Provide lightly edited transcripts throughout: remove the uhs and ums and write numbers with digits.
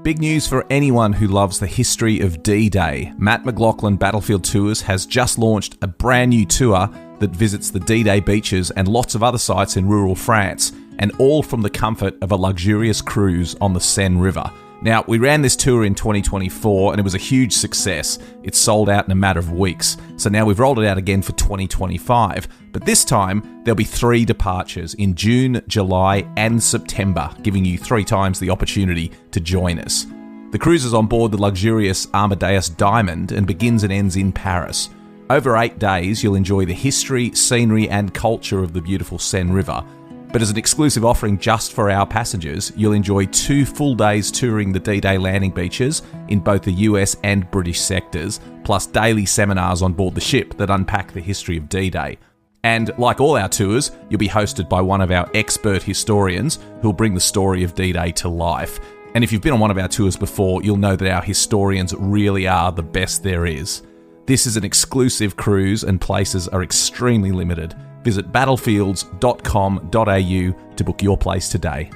Big news for anyone who loves the history of D-Day. Matt McLachlan Battlefield Tours has just launched a brand new tour that visits the D-Day beaches and lots of other sites in rural France, and all from the comfort of a luxurious cruise on the Seine River. Now, we ran this tour in 2024 and it was a huge success. It sold out in a matter of weeks. So now we've rolled it out again for 2025. But this time, there'll be 3 departures in June, July and September, giving you 3 times the opportunity to join us. The cruise is on board the luxurious Amadeus Diamond and begins and ends in Paris. Over 8 days, you'll enjoy the history, scenery and culture of the beautiful Seine River. But as an exclusive offering just for our passengers, you'll enjoy 2 full days touring the D-Day landing beaches in both the US and British sectors, plus daily seminars on board the ship that unpack the history of D-Day. And like all our tours, you'll be hosted by one of our expert historians who'll bring the story of D-Day to life. And if you've been on one of our tours before, you'll know that our historians really are the best there is. This is an exclusive cruise and places are extremely limited. Visit battlefields.com.au to book your place today.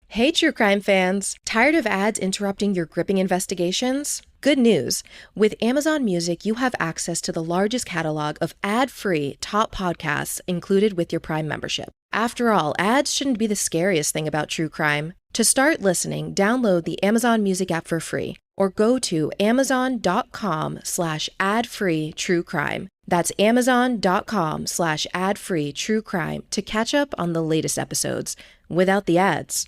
Hey, true crime fans. Tired of ads interrupting your gripping investigations? Good news. With Amazon Music, you have access to the largest catalog of ad-free top podcasts included with your Prime membership. After all, ads shouldn't be the scariest thing about true crime. To start listening, download the Amazon Music app for free or go to amazon.com/ad-free true crime. That's amazon.com/ad-free true crime to catch up on the latest episodes without the ads.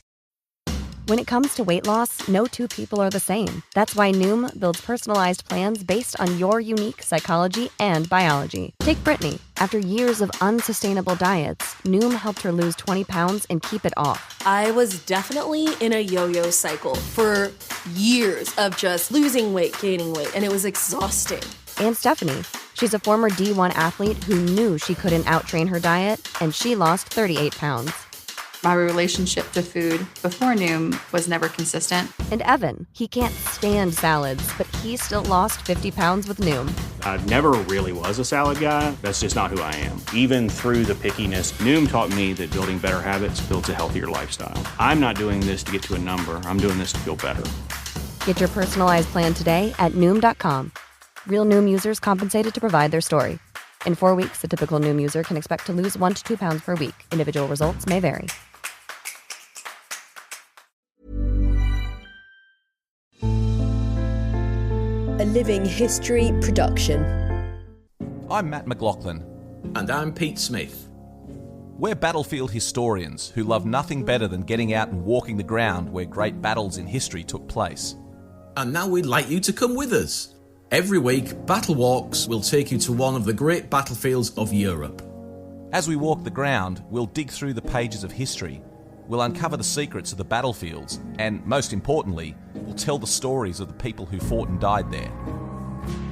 When it comes to weight loss, no 2 people are the same. That's why Noom builds personalized plans based on your unique psychology and biology. Take Brittany. After years of unsustainable diets, Noom helped her lose 20 pounds and keep it off. I was definitely in a yo-yo cycle for years of just losing weight, gaining weight, and it was exhausting. And Stephanie. She's a former D1 athlete who knew she couldn't outtrain her diet, and she lost 38 pounds. My relationship to food before Noom was never consistent. And Evan, he can't stand salads, but he still lost 50 pounds with Noom. I never really was a salad guy. That's just not who I am. Even through the pickiness, Noom taught me that building better habits builds a healthier lifestyle. I'm not doing this to get to a number. I'm doing this to feel better. Get your personalized plan today at Noom.com. Real Noom users compensated to provide their story. In 4 weeks, the typical Noom user can expect to lose 1 to 2 pounds per week. Individual results may vary. A Living History production. I'm Matt McLachlan. And I'm Pete Smith. We're battlefield historians who love nothing better than getting out and walking the ground where great battles in history took place. And now we'd like you to come with us. Every week, BattleWalks will take you to one of the great battlefields of Europe. As we walk the ground, we'll dig through the pages of history. We'll uncover the secrets of the battlefields, and most importantly, we'll tell the stories of the people who fought and died there.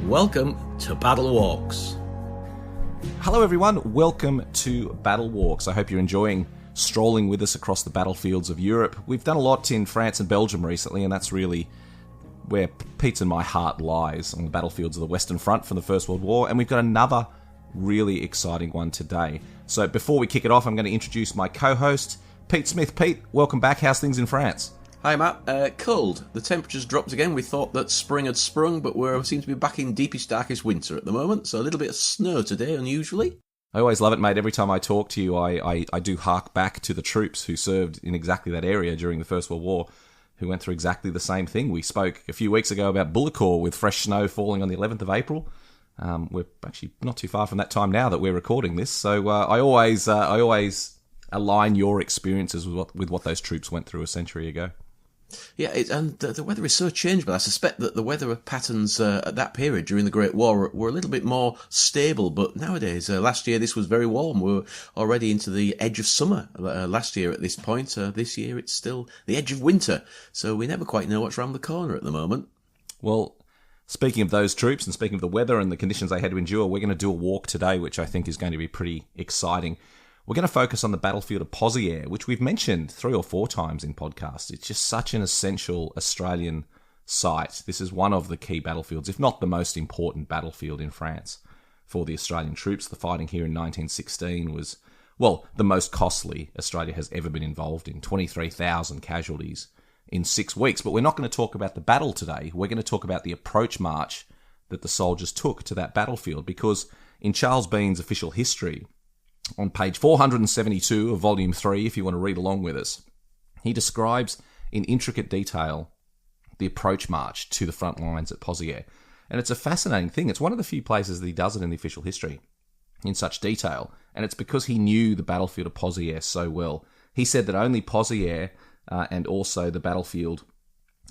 Welcome to BattleWalks. Hello everyone, welcome to BattleWalks. I hope you're enjoying strolling with us across the battlefields of Europe. We've done a lot in France and Belgium recently, and that's really where Pete's and my heart lies, on the battlefields of the Western Front from the First World War, and we've got another really exciting one today. So before we kick it off, I'm going to introduce my co-host, Pete Smith. Pete, welcome back. How's things in France? Hi Matt. Cold. The temperature's dropped again. We thought that spring had sprung, but we seem to be back in deepest, darkest winter at the moment, so a little bit of snow today, unusually. I always love it, mate. Every time I talk to you, I do hark back to the troops who served in exactly that area during the First World War, who went through exactly the same thing. We spoke a few weeks ago about Bullecourt with fresh snow falling on the 11th of April. We're actually not too far from that time now that we're recording this, so I always align your experiences with what those troops went through a century ago. Yeah, and the weather is so changeable. I suspect that the weather patterns at that period during the Great War were a little bit more stable, but nowadays, last year this was very warm. We were already into the edge of summer last year at this point. This year it's still the edge of winter, so we never quite know what's around the corner at the moment. Well, speaking of those troops and speaking of the weather and the conditions they had to endure, we're going to do a walk today, which I think is going to be pretty exciting. We're going to focus on the battlefield of Pozieres, which we've mentioned 3 or 4 times in podcasts. It's just such an essential Australian site. This is one of the key battlefields, if not the most important battlefield in France for the Australian troops. The fighting here in 1916 was well, the most costly Australia has ever been involved in, 23,000 casualties in 6 weeks. But we're not going to talk about the battle today. We're going to talk about the approach march that the soldiers took to that battlefield, because in Charles Bean's official history, on page 472 of volume 3, if you want to read along with us, he describes in intricate detail the approach march to the front lines at Pozieres. And it's a fascinating thing. It's one of the few places that he does it in the official history in such detail. And it's because he knew the battlefield of Pozieres so well. He said that only Pozieres and also the battlefield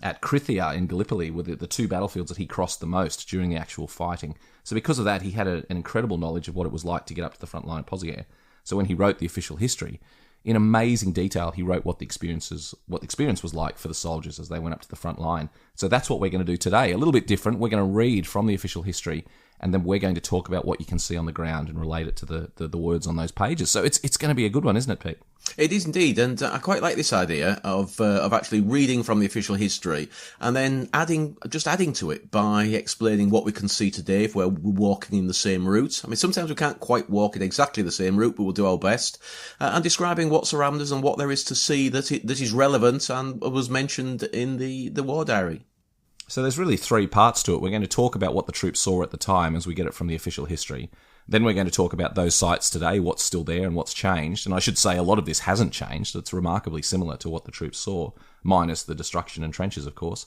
at Krithia in Gallipoli were the two battlefields that he crossed the most during the actual fighting. So because of that, he had an incredible knowledge of what it was like to get up to the front line of Pozieres. So when he wrote the official history, in amazing detail, he wrote what the experience was like for the soldiers as they went up to the front line. So that's what we're going to do today. A little bit different. We're going to read from the official history, and then we're going to talk about what you can see on the ground and relate it to the words on those pages. So it's going to be a good one, isn't it, Pete? It is indeed, and I quite like this idea of actually reading from the official history and then adding to it by explaining what we can see today if we're walking in the same route. I mean, sometimes we can't quite walk in exactly the same route, but we'll do our best, and describing what's around us and what there is to see that is relevant and was mentioned in the war diary. So there's really 3 parts to it. We're going to talk about what the troops saw at the time as we get it from the official history. Then we're going to talk about those sites today, what's still there and what's changed. And I should say a lot of this hasn't changed. It's remarkably similar to what the troops saw, minus the destruction and trenches, of course.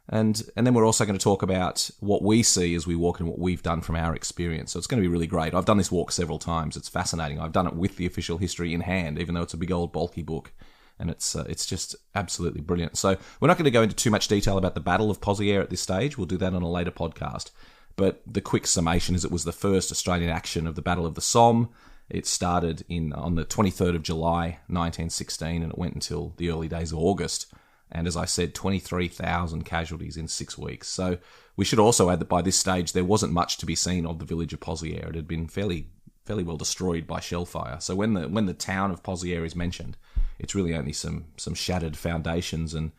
And then we're also going to talk about what we see as we walk and what we've done from our experience. So it's going to be really great. I've done this walk several times. It's fascinating. I've done it with the official history in hand, even though it's a big old bulky book. And it's just absolutely brilliant. So we're not going to go into too much detail about the Battle of Pozieres at this stage. We'll do that on a later podcast. But the quick summation is it was the first Australian action of the Battle of the Somme. It started on the 23rd of July, 1916, and it went until the early days of August. And as I said, 23,000 casualties in 6 weeks. So we should also add that by this stage, there wasn't much to be seen of the village of Pozieres. It had been fairly well destroyed by shell fire. So when the town of Pozieres is mentioned, it's really only some shattered foundations and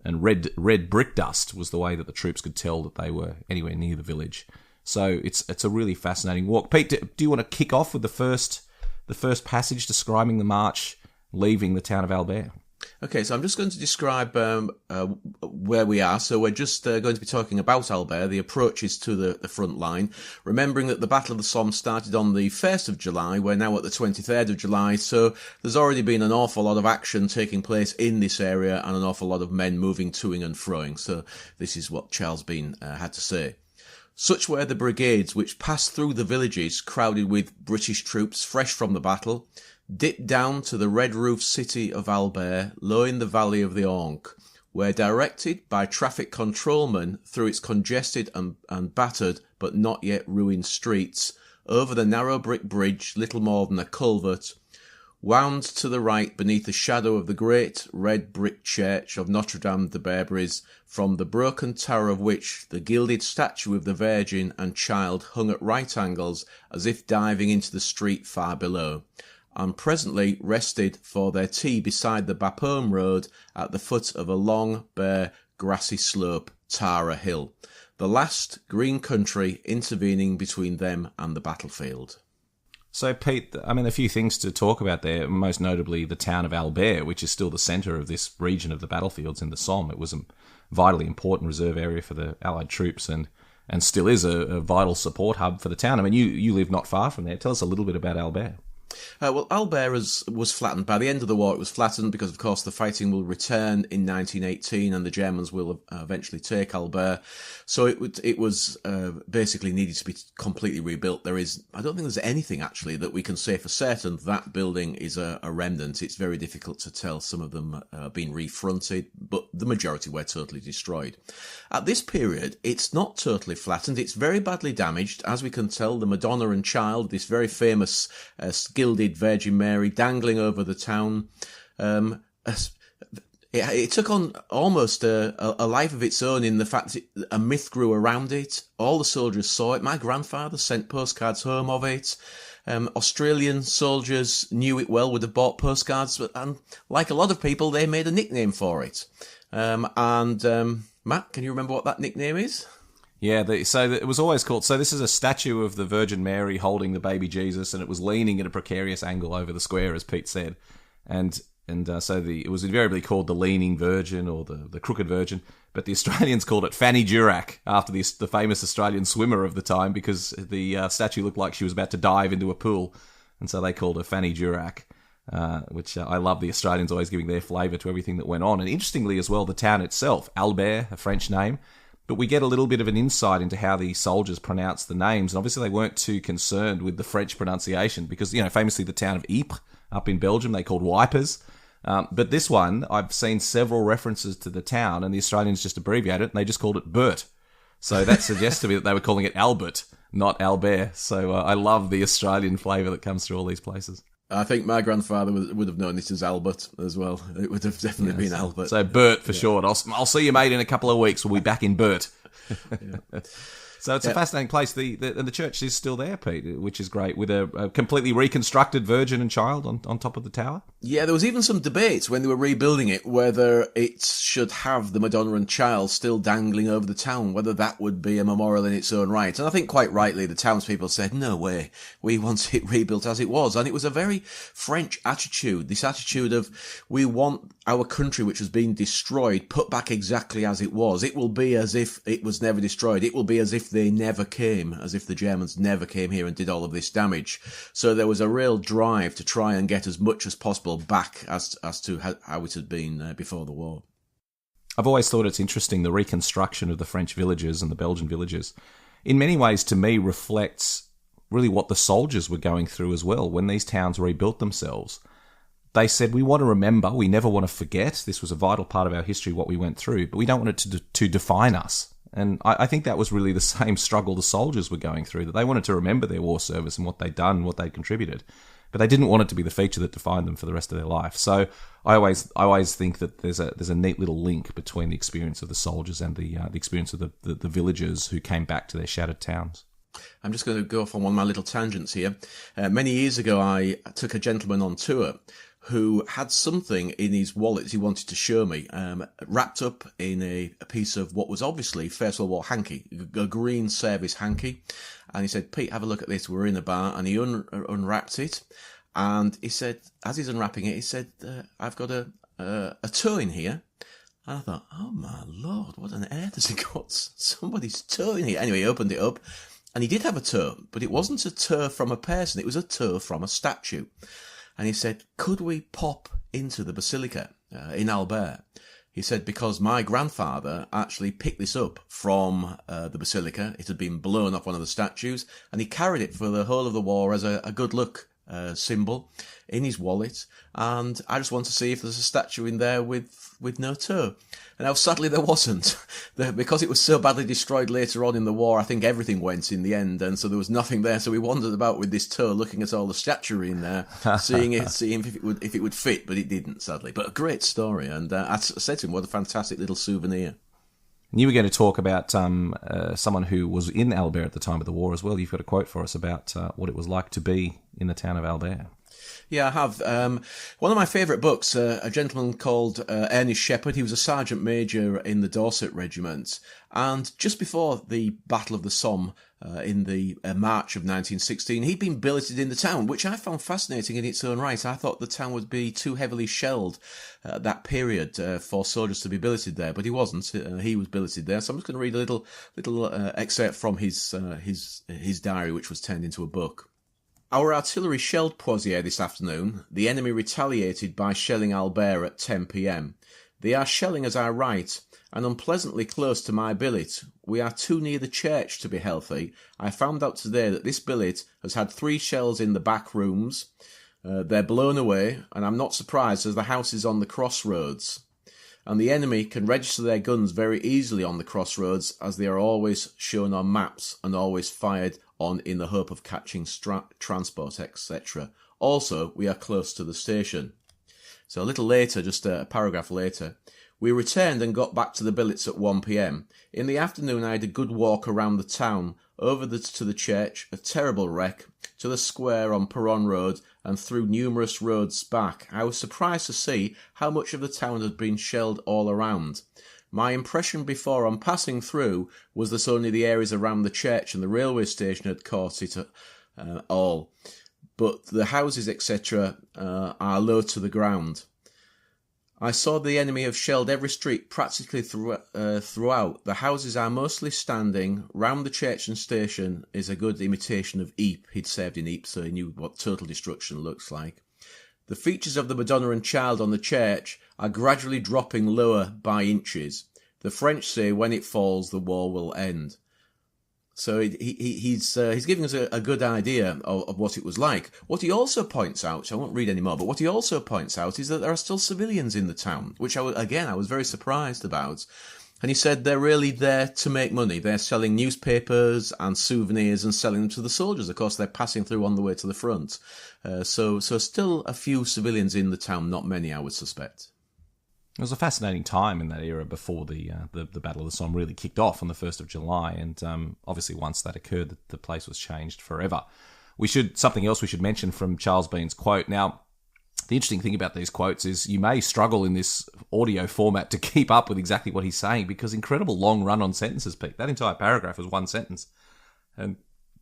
red brick dust was the way that the troops could tell that they were anywhere near the village. So it's a really fascinating walk. Pete, do you want to kick off with the first passage describing the march leaving the town of Albert? Okay, so I'm just going to describe where we are. So we're just going to be talking about Albert, the approaches to the front line, remembering that the Battle of the Somme started on the 1st of July. We're now at the 23rd of July, so there's already been an awful lot of action taking place in this area and an awful lot of men moving toing and froing. So this is what Charles Bean had to say. Such were the brigades which passed through the villages crowded with British troops fresh from the battle, dipped down to the red-roofed city of Albert, low in the valley of the Ancre, where directed by traffic controlmen through its congested and battered but not yet ruined streets, over the narrow brick bridge, little more than a culvert, wound to the right beneath the shadow of the great red brick church of Notre-Dame de Berbris, from the broken tower of which the gilded statue of the Virgin and Child hung at right angles as if diving into the street far below, and presently rested for their tea beside the Bapaume road at the foot of a long, bare, grassy slope, Tara Hill, the last green country intervening between them and the battlefield. So, Pete, I mean, a few things to talk about there, most notably the town of Albert, which is still the centre of this region of the battlefields in the Somme. It was a vitally important reserve area for the Allied troops and still is a vital support hub for the town. I mean, you live not far from there. Tell us a little bit about Albert. Well, Albert was flattened. By the end of the war, it was flattened because, of course, the fighting will return in 1918 and the Germans will eventually take Albert. So it was basically needed to be completely rebuilt. I don't think there's anything, actually, that we can say for certain that building is a remnant. It's very difficult to tell. Some of them have been refronted, but the majority were totally destroyed. At this period, it's not totally flattened. It's very badly damaged. As we can tell, the Madonna and Child, this very famous gilded Virgin Mary dangling over the town. It took on almost a life of its own in the fact that a myth grew around it. All the soldiers saw it. My grandfather sent postcards home of it. Australian soldiers knew it well, would have bought postcards, and like a lot of people, they made a nickname for it. Matt, can you remember what that nickname is? Yeah, it was always called... So this is a statue of the Virgin Mary holding the baby Jesus, and it was leaning at a precarious angle over the square, as Pete said. And it was invariably called the Leaning Virgin or the Crooked Virgin, but the Australians called it Fanny Durack, after the famous Australian swimmer of the time, because the statue looked like she was about to dive into a pool, and so they called her Fanny Durack, which I love the Australians always giving their flavour to everything that went on. And interestingly as well, the town itself, Albert, a French name, but we get a little bit of an insight into how the soldiers pronounced the names, and obviously they weren't too concerned with the French pronunciation, because, famously the town of Ypres, up in Belgium, they called Wipers. But this one, I've seen several references to the town, and the Australians just abbreviated it, and they just called it Bert. So that suggests to me that they were calling it Albert, not Albert. So I love the Australian flavour that comes through all these places. I think my grandfather would have known this as Albert as well. It would have definitely been Albert. So Bert for short. I'll see you, mate, in a couple of weeks. We'll be back in Bert. So it's a fascinating place. And the church is still there, Pete, which is great, with a completely reconstructed Virgin and Child on top of the tower. Yeah, there was even some debates when they were rebuilding it whether it should have the Madonna and Child still dangling over the town, whether that would be a memorial in its own right. And I think quite rightly the townspeople said, no way, we want it rebuilt as it was. And it was a very French attitude, this attitude of we want our country, which has been destroyed, put back exactly as it was. It will be as if it was never destroyed. It will be as if they never came, as if the Germans never came here and did all of this damage. So there was a real drive to try and get as much as possible back as to how it had been before the war. I've always thought it's interesting, the reconstruction of the French villages and the Belgian villages. In many ways, to me, reflects really what the soldiers were going through as well. When these towns rebuilt themselves, they said, we want to remember, we never want to forget. This was a vital part of our history, what we went through, but we don't want it to define us. And I think that was really the same struggle the soldiers were going through, that they wanted to remember their war service and what they'd done and what they'd contributed. But they didn't want it to be the feature that defined them for the rest of their life. So I always think that there's a neat little link between the experience of the soldiers and the experience of the villagers who came back to their shattered towns. I'm just going to go off on one of my little tangents here. Many years ago, I took a gentleman on tour who had something in his wallet he wanted to show me, wrapped up in a piece of what was obviously First World War hanky, a green service hanky. And he said, Pete, have a look at this. We're in a bar. And he unwrapped it. And he said, as he's unwrapping it, he said, I've got a toe in here. And I thought, oh my Lord, what on earth has he got? Somebody's toe in here. Anyway, he opened it up. And he did have a toe, but it wasn't a toe from a person. It was a toe from a statue. And he said, could we pop into the basilica in Albert? He said, because my grandfather actually picked this up from the basilica. It had been blown off one of the statues, and he carried it for the whole of the war as a good luck symbol in his wallet. And I just want to see if there's a statue in there with no toe. And now, sadly, there wasn't. Because it was so badly destroyed later on in the war, I think everything went in the end, and so there was nothing there. So we wandered about with this toe, looking at all the statuary in there, seeing if it would fit, but it didn't, sadly. But a great story, and I said to him, what a fantastic little souvenir. And you were going to talk about someone who was in Albert at the time of the war as well. You've got a quote for us about what it was like to be in the town of Albert. Yeah, I have. One of my favourite books, a gentleman called Ernest Shepherd. He was a sergeant major in the Dorset Regiment. And just before the Battle of the Somme in the March of 1916, he'd been billeted in the town, which I found fascinating in its own right. I thought the town would be too heavily shelled at that period for soldiers to be billeted there, but he wasn't. He was billeted there. So I'm just going to read a little excerpt from his diary, which was turned into a book. Our artillery shelled Pozieres this afternoon. The enemy retaliated by shelling Albert at 10 p.m. They are shelling as I write, and unpleasantly close to my billet. We are too near the church to be healthy. I found out today that this billet has had 3 shells in the back rooms. They're blown away, and I'm not surprised as the house is on the crossroads. And the enemy can register their guns very easily on the crossroads, as they are always shown on maps and always fired on in the hope of catching transport, etc. Also, we are close to the station. So a little later, just a paragraph later, we returned and got back to the billets at 1 p.m. In the afternoon, I had a good walk around the town, over to the church, a terrible wreck, to the square on Peron Road, and through numerous roads back. I was surprised to see how much of the town had been shelled all around. My impression before on passing through was that only the areas around the church and the railway station had caught it all, but the houses, etc., are low to the ground. I saw the enemy have shelled every street practically throughout. The houses are mostly standing. Round the church and station is a good imitation of Ypres. He'd served in Ypres, so he knew what total destruction looks like. The features of the Madonna and Child on the church are gradually dropping lower by inches. The French say when it falls, the war will end. So he's giving us a good idea of what it was like. What he also points out, I won't read any more, but what he also points out is that there are still civilians in the town, which I was very surprised about. And he said they're really there to make money. They're selling newspapers and souvenirs and selling them to the soldiers. Of course, they're passing through on the way to the front. So still a few civilians in the town, not many, I would suspect. It was a fascinating time in that era before the Battle of the Somme really kicked off on the 1st of July, and obviously once that occurred, the place was changed forever. Something else we should mention from Charles Bean's quote. Now, the interesting thing about these quotes is you may struggle in this audio format to keep up with exactly what he's saying because incredible long run-on sentences, Pete. That entire paragraph was one sentence. And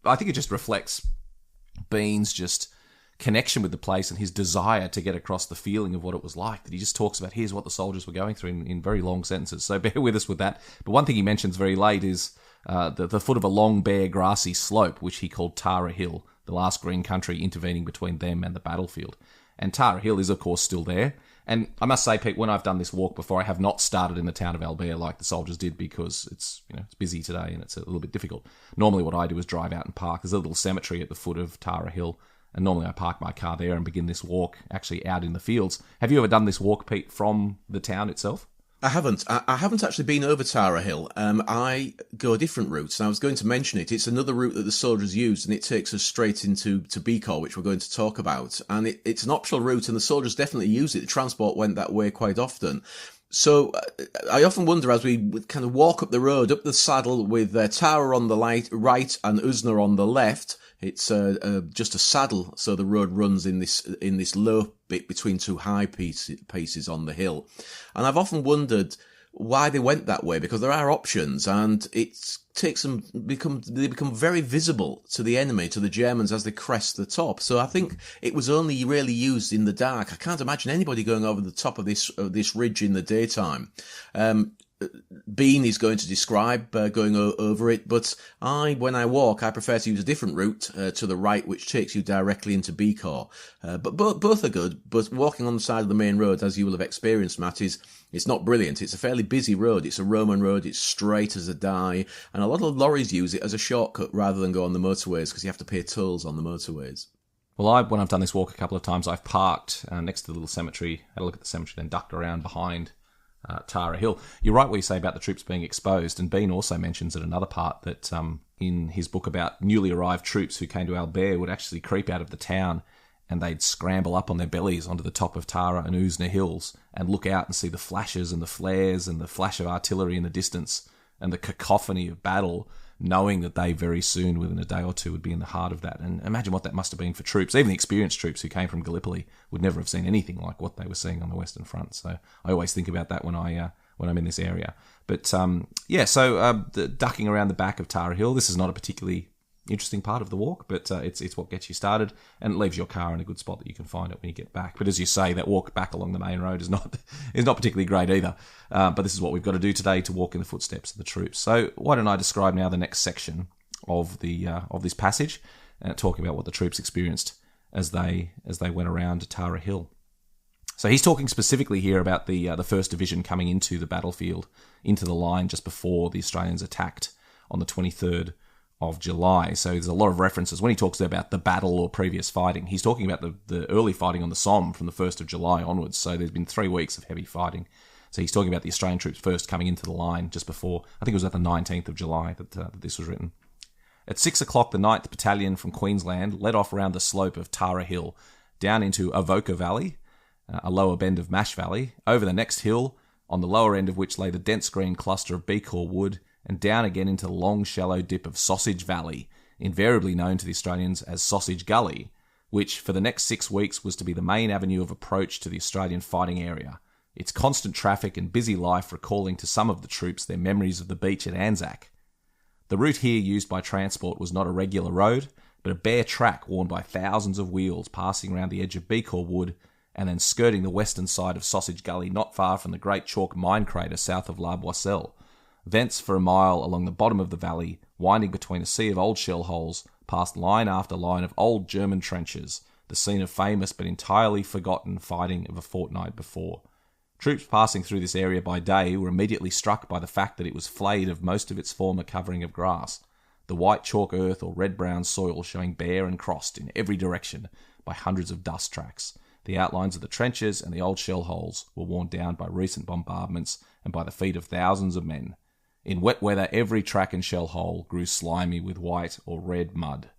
I think it just reflects Bean's just connection with the place and his desire to get across the feeling of what it was like, that he just talks about here's what the soldiers were going through in very long sentences. So bear with us with that. But one thing he mentions very late is the foot of a long, bare, grassy slope, which he called Tara Hill, the last green country intervening between them and the battlefield. And Tara Hill is, of course, still there. And I must say, Pete, when I've done this walk before, I have not started in the town of Albert like the soldiers did because it's busy today and it's a little bit difficult. Normally what I do is drive out and park. There's a little cemetery at the foot of Tara Hill, and normally I park my car there and begin this walk actually out in the fields. Have you ever done this walk, Pete, from the town itself? I haven't. I haven't actually been over Tara Hill. I go a different route, and I was going to mention it. It's another route that the soldiers used, and it takes us straight into Bicor, which we're going to talk about. And it's an optional route, and the soldiers definitely use it. The transport went that way quite often. So I often wonder, as we kind of walk up the road, up the saddle with Tara on the right and Usna on the left. It's just a saddle, so the road runs in this low bit between two high pieces on the hill. And I've often wondered why they went that way, because there are options, and it takes them they become very visible to the enemy, to the Germans, as they crest the top. So I think it was only really used in the dark. I can't imagine anybody going over the top of this ridge in the daytime. Bean is going to describe going over it, but when I walk, I prefer to use a different route to the right, which takes you directly into Bicor. But both are good, but walking on the side of the main road, as you will have experienced, Matt, it's not brilliant. It's a fairly busy road. It's a Roman road. It's straight as a die, and a lot of lorries use it as a shortcut rather than go on the motorways because you have to pay tolls on the motorways. Well, when I've done this walk a couple of times, I've parked next to the little cemetery, had a look at the cemetery, then ducked around behind Tara Hill. You're right what you say about the troops being exposed, and Bean also mentions at another part that in his book about newly arrived troops who came to Albert would actually creep out of the town and they'd scramble up on their bellies onto the top of Tara and Usna hills and look out and see the flashes and the flares and the flash of artillery in the distance and the cacophony of battle, knowing that they very soon, within a day or two, would be in the heart of that. And imagine what that must have been for troops. Even the experienced troops who came from Gallipoli would never have seen anything like what they were seeing on the Western Front. So I always think about that when I'm in this area. But the ducking around the back of Tara Hill, this is not a particularly interesting part of the walk, but it's what gets you started, and it leaves your car in a good spot that you can find it when you get back. But as you say, that walk back along the main road is not particularly great either. But this is what we've got to do today to walk in the footsteps of the troops. So why don't I describe now the next section of this passage, talking about what the troops experienced as they went around to Tara Hill. So he's talking specifically here about the 1st Division coming into the battlefield, into the line just before the Australians attacked on the 23rd of July. So there's a lot of references. When he talks about the battle or previous fighting, he's talking about the early fighting on the Somme from the 1st of July onwards. So there's been 3 weeks of heavy fighting. So he's talking about the Australian troops first coming into the line just before, I think it was at the 19th of July that this was written. At 6 o'clock, the 9th Battalion from Queensland led off around the slope of Tara Hill, down into Avoca Valley, a lower bend of Mash Valley, over the next hill, on the lower end of which lay the dense green cluster of Bicor Wood, and down again into the long shallow dip of Sausage Valley, invariably known to the Australians as Sausage Gully, which for the next 6 weeks was to be the main avenue of approach to the Australian fighting area. its constant traffic and busy life recalling to some of the troops their memories of the beach at Anzac. The route here used by transport was not a regular road, but a bare track worn by thousands of wheels passing around the edge of Beacour Wood and then skirting the western side of Sausage Gully not far from the Great Chalk mine crater south of La Boisselle. Thence for a mile along the bottom of the valley, winding between a sea of old shell holes, past line after line of old German trenches, the scene of famous but entirely forgotten fighting of a fortnight before. Troops passing through this area by day were immediately struck by the fact that it was flayed of most of its former covering of grass, the white chalk earth or red-brown soil showing bare and crossed in every direction by hundreds of dust tracks. The outlines of the trenches and the old shell holes were worn down by recent bombardments and by the feet of thousands of men. In wet weather, every track and shell hole grew slimy with white or red mud.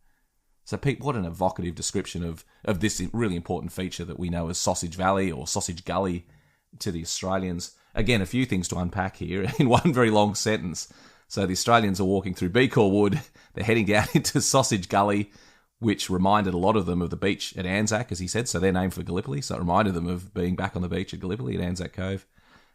So, Pete, what an evocative description of this really important feature that we know as Sausage Valley or Sausage Gully to the Australians. Again, a few things to unpack here in one very long sentence. So the Australians are walking through Beacour Wood. They're heading down into Sausage Gully, which reminded a lot of them of the beach at Anzac, as he said. So they're named for Gallipoli. So it reminded them of being back on the beach at Gallipoli at Anzac Cove.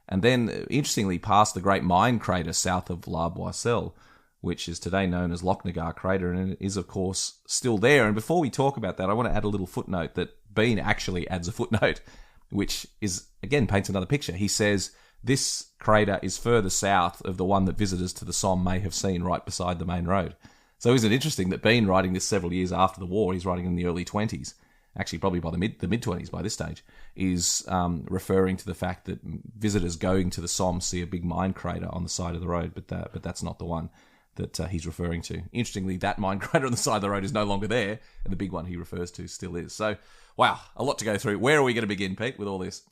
And then, interestingly, past the great mine crater south of La Boisselle, which is today known as Lochnagar Crater, and it is, of course, still there. And before we talk about that, I want to add a little footnote that Bean actually adds a footnote, which is, again, paints another picture. He says, this crater is further south of the one that visitors to the Somme may have seen right beside the main road. So isn't it interesting that Bean, writing this several years after the war, he's writing in the early 20s, actually probably by the mid-20s by this stage, is referring to the fact that visitors going to the Somme see a big mine crater on the side of the road, but that's not the one that he's referring to. Interestingly, that mine crater on the side of the road is no longer there, and the big one he refers to still is. So, wow, a lot to go through. Where are we going to begin, Pete, with all this?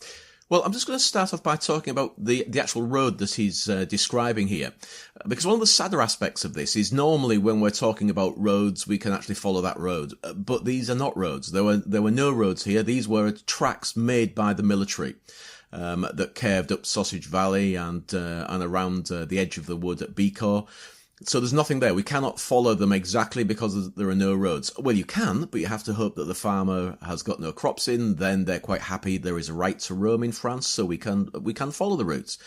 Well, I'm just going to start off by talking about the actual road that he's describing here. Because one of the sadder aspects of this is normally when we're talking about roads, we can actually follow that road. But these are not roads. There were no roads here. These were tracks made by the military that curved up Sausage Valley and around the edge of the wood at Beacour. So there's nothing there. We cannot follow them exactly because there are no roads. Well, you can, but you have to hope that the farmer has got no crops in. Then they're quite happy there is a right to roam in France, so we can follow the routes.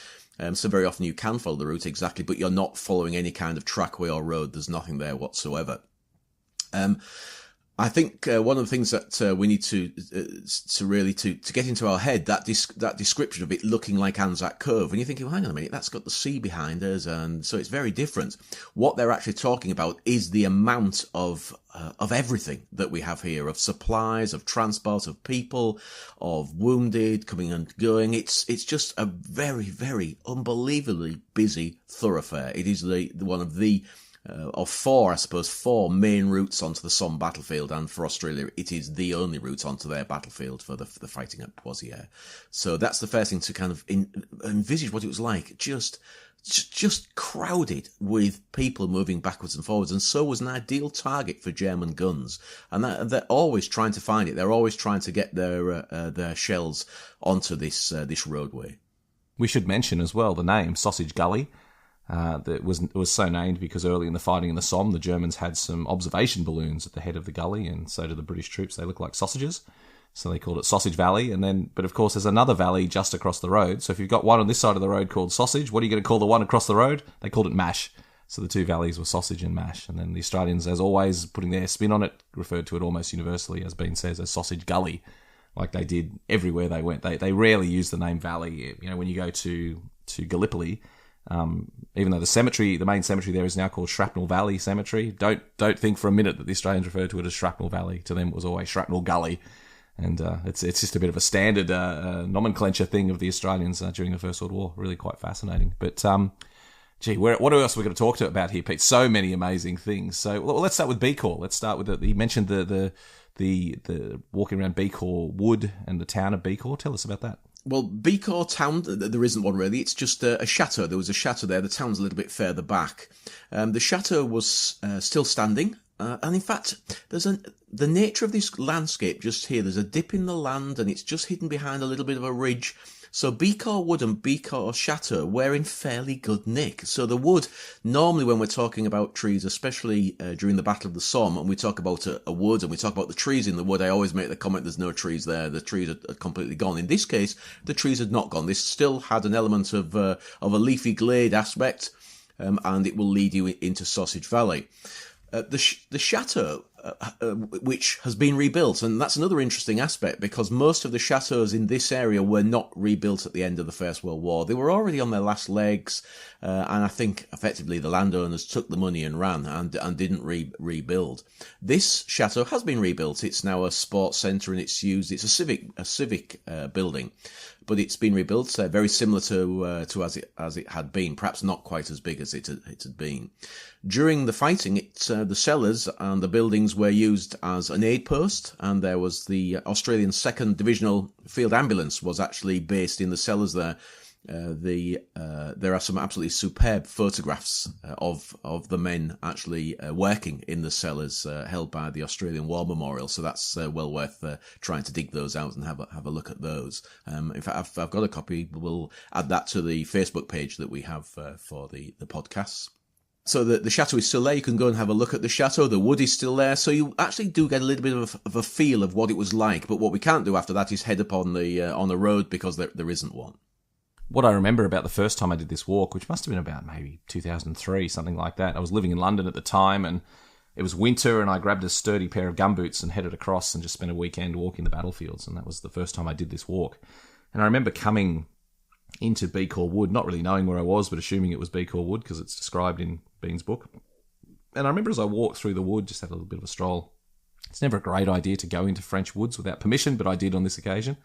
So very often you can follow the route exactly, but you're not following any kind of trackway or road. There's nothing there whatsoever. I think one of the things that we need to really get into our head, that description of it looking like Anzac Cove, and you're thinking, well, hang on a minute, that's got the sea behind us, and so it's very different. What they're actually talking about is the amount of everything that we have here, of supplies, of transport, of people, of wounded coming and going. It's just a very, very unbelievably busy thoroughfare. It is one of the four main routes onto the Somme battlefield, and for Australia, it is the only route onto their battlefield for the fighting at Pozieres. So that's the first thing to kind of envisage what it was like, just crowded with people moving backwards and forwards, and so was an ideal target for German guns. And they're always trying to find it. They're always trying to get their shells onto this roadway. We should mention as well the name Sausage Gully. That was so named because early in the fighting in the Somme, the Germans had some observation balloons at the head of the gully, and so did the British troops. They look like sausages, so they called it Sausage Valley. But of course, there's another valley just across the road. So if you've got one on this side of the road called Sausage, what are you going to call the one across the road? They called it Mash. So the two valleys were Sausage and Mash. And then the Australians, as always, putting their spin on it, referred to it almost universally, as Bean says, as Sausage Gully, like they did everywhere they went. They rarely use the name Valley. You know, when you go to Gallipoli, even though the main cemetery there is now called Shrapnel Valley Cemetery, don't think for a minute that the Australians referred to it as Shrapnel Valley. To them, it was always Shrapnel Gully, and it's just a bit of a standard nomenclature thing of the Australians during the First World War. Really quite fascinating. But what else are we going to talk about here, Pete? So many amazing things. So let's start with Beacour. Let's start with you mentioned the walking around Beacour Wood and the town of Beacour. Tell us about that. Well, Beacour town, there isn't one really. It's just a chateau. There was a chateau there. The town's a little bit further back. The chateau was still standing. And in fact, the nature of this landscape just here, there's a dip in the land and it's just hidden behind a little bit of a ridge. So Bicourt Wood and Bicourt Chateau were in fairly good nick. So the wood, normally when we're talking about trees, especially during the Battle of the Somme, and we talk about a wood and we talk about the trees in the wood, I always make the comment there's no trees there, the trees are completely gone. In this case, the trees had not gone. This still had an element of a leafy glade aspect, and it will lead you into Sausage Valley. The chateau, which has been rebuilt, and that's another interesting aspect because most of the chateaux in this area were not rebuilt at the end of the First World War. They were already on their last legs, and I think effectively the landowners took the money and ran and didn't rebuild. This chateau has been rebuilt. It's now a sports centre and it's a civic building. But it's been rebuilt, very similar to as it had been, perhaps not quite as big as it had been. During the fighting, the cellars and the buildings were used as an aid post, and there was the Australian 2nd Divisional Field Ambulance was actually based in the cellars there. There are some absolutely superb photographs of the men actually working in the cellars held by the Australian War Memorial. So that's well worth trying to dig those out and have a look at those. In fact, I've got a copy. We'll add that to the Facebook page that we have for the podcasts. So the chateau is still there. You can go and have a look at the chateau. The wood is still there. So you actually do get a little bit of a feel of what it was like. But what we can't do after that is head up on the road because there isn't one. What I remember about the first time I did this walk, which must have been about maybe 2003, something like that. I was living in London at the time and it was winter and I grabbed a sturdy pair of gumboots and headed across and just spent a weekend walking the battlefields. And that was the first time I did this walk. And I remember coming into Bicourt Wood, not really knowing where I was, but assuming it was Bicourt Wood because it's described in Bean's book. And I remember as I walked through the wood, just had a little bit of a stroll. It's never a great idea to go into French woods without permission, but I did on this occasion.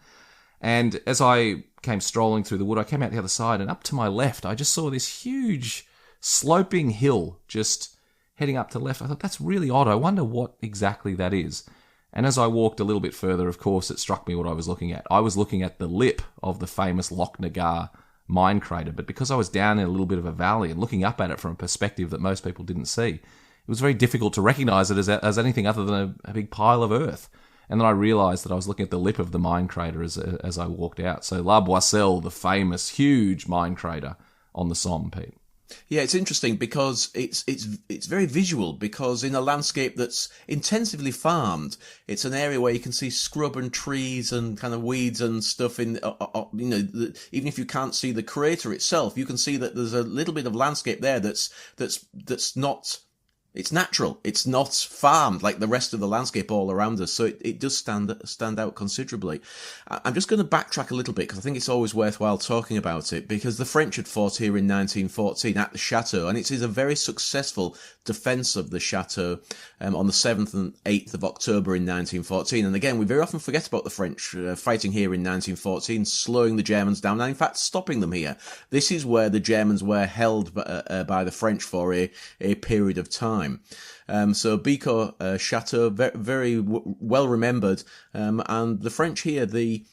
And as I came strolling through the wood, I came out the other side, and up to my left, I just saw this huge sloping hill just heading up to the left. I thought, that's really odd. I wonder what exactly that is. And as I walked a little bit further, of course, it struck me what I was looking at. I was looking at the lip of the famous Loch Nagar mine crater, but because I was down in a little bit of a valley and looking up at it from a perspective that most people didn't see, it was very difficult to recognise it as anything other than a big pile of earth. And then I realised that I was looking at the lip of the mine crater as I walked out. So La Boisselle, the famous huge mine crater on the Somme, Pete. Yeah, it's interesting because it's very visual because in a landscape that's intensively farmed, it's an area where you can see scrub and trees and kind of weeds and stuff in, even if you can't see the crater itself, you can see that there's a little bit of landscape there that's not. It's natural. It's not farmed like the rest of the landscape all around us. So it does stand out considerably. I'm just going to backtrack a little bit because I think it's always worthwhile talking about it because the French had fought here in 1914 at the chateau, and it is a very successful defence of the chateau on the 7th and 8th of October in 1914. And again, we very often forget about the French fighting here in 1914, slowing the Germans down, and in fact stopping them here. This is where the Germans were held by the French for a period of time. So Bicourt Chateau, very well remembered, and the French here, the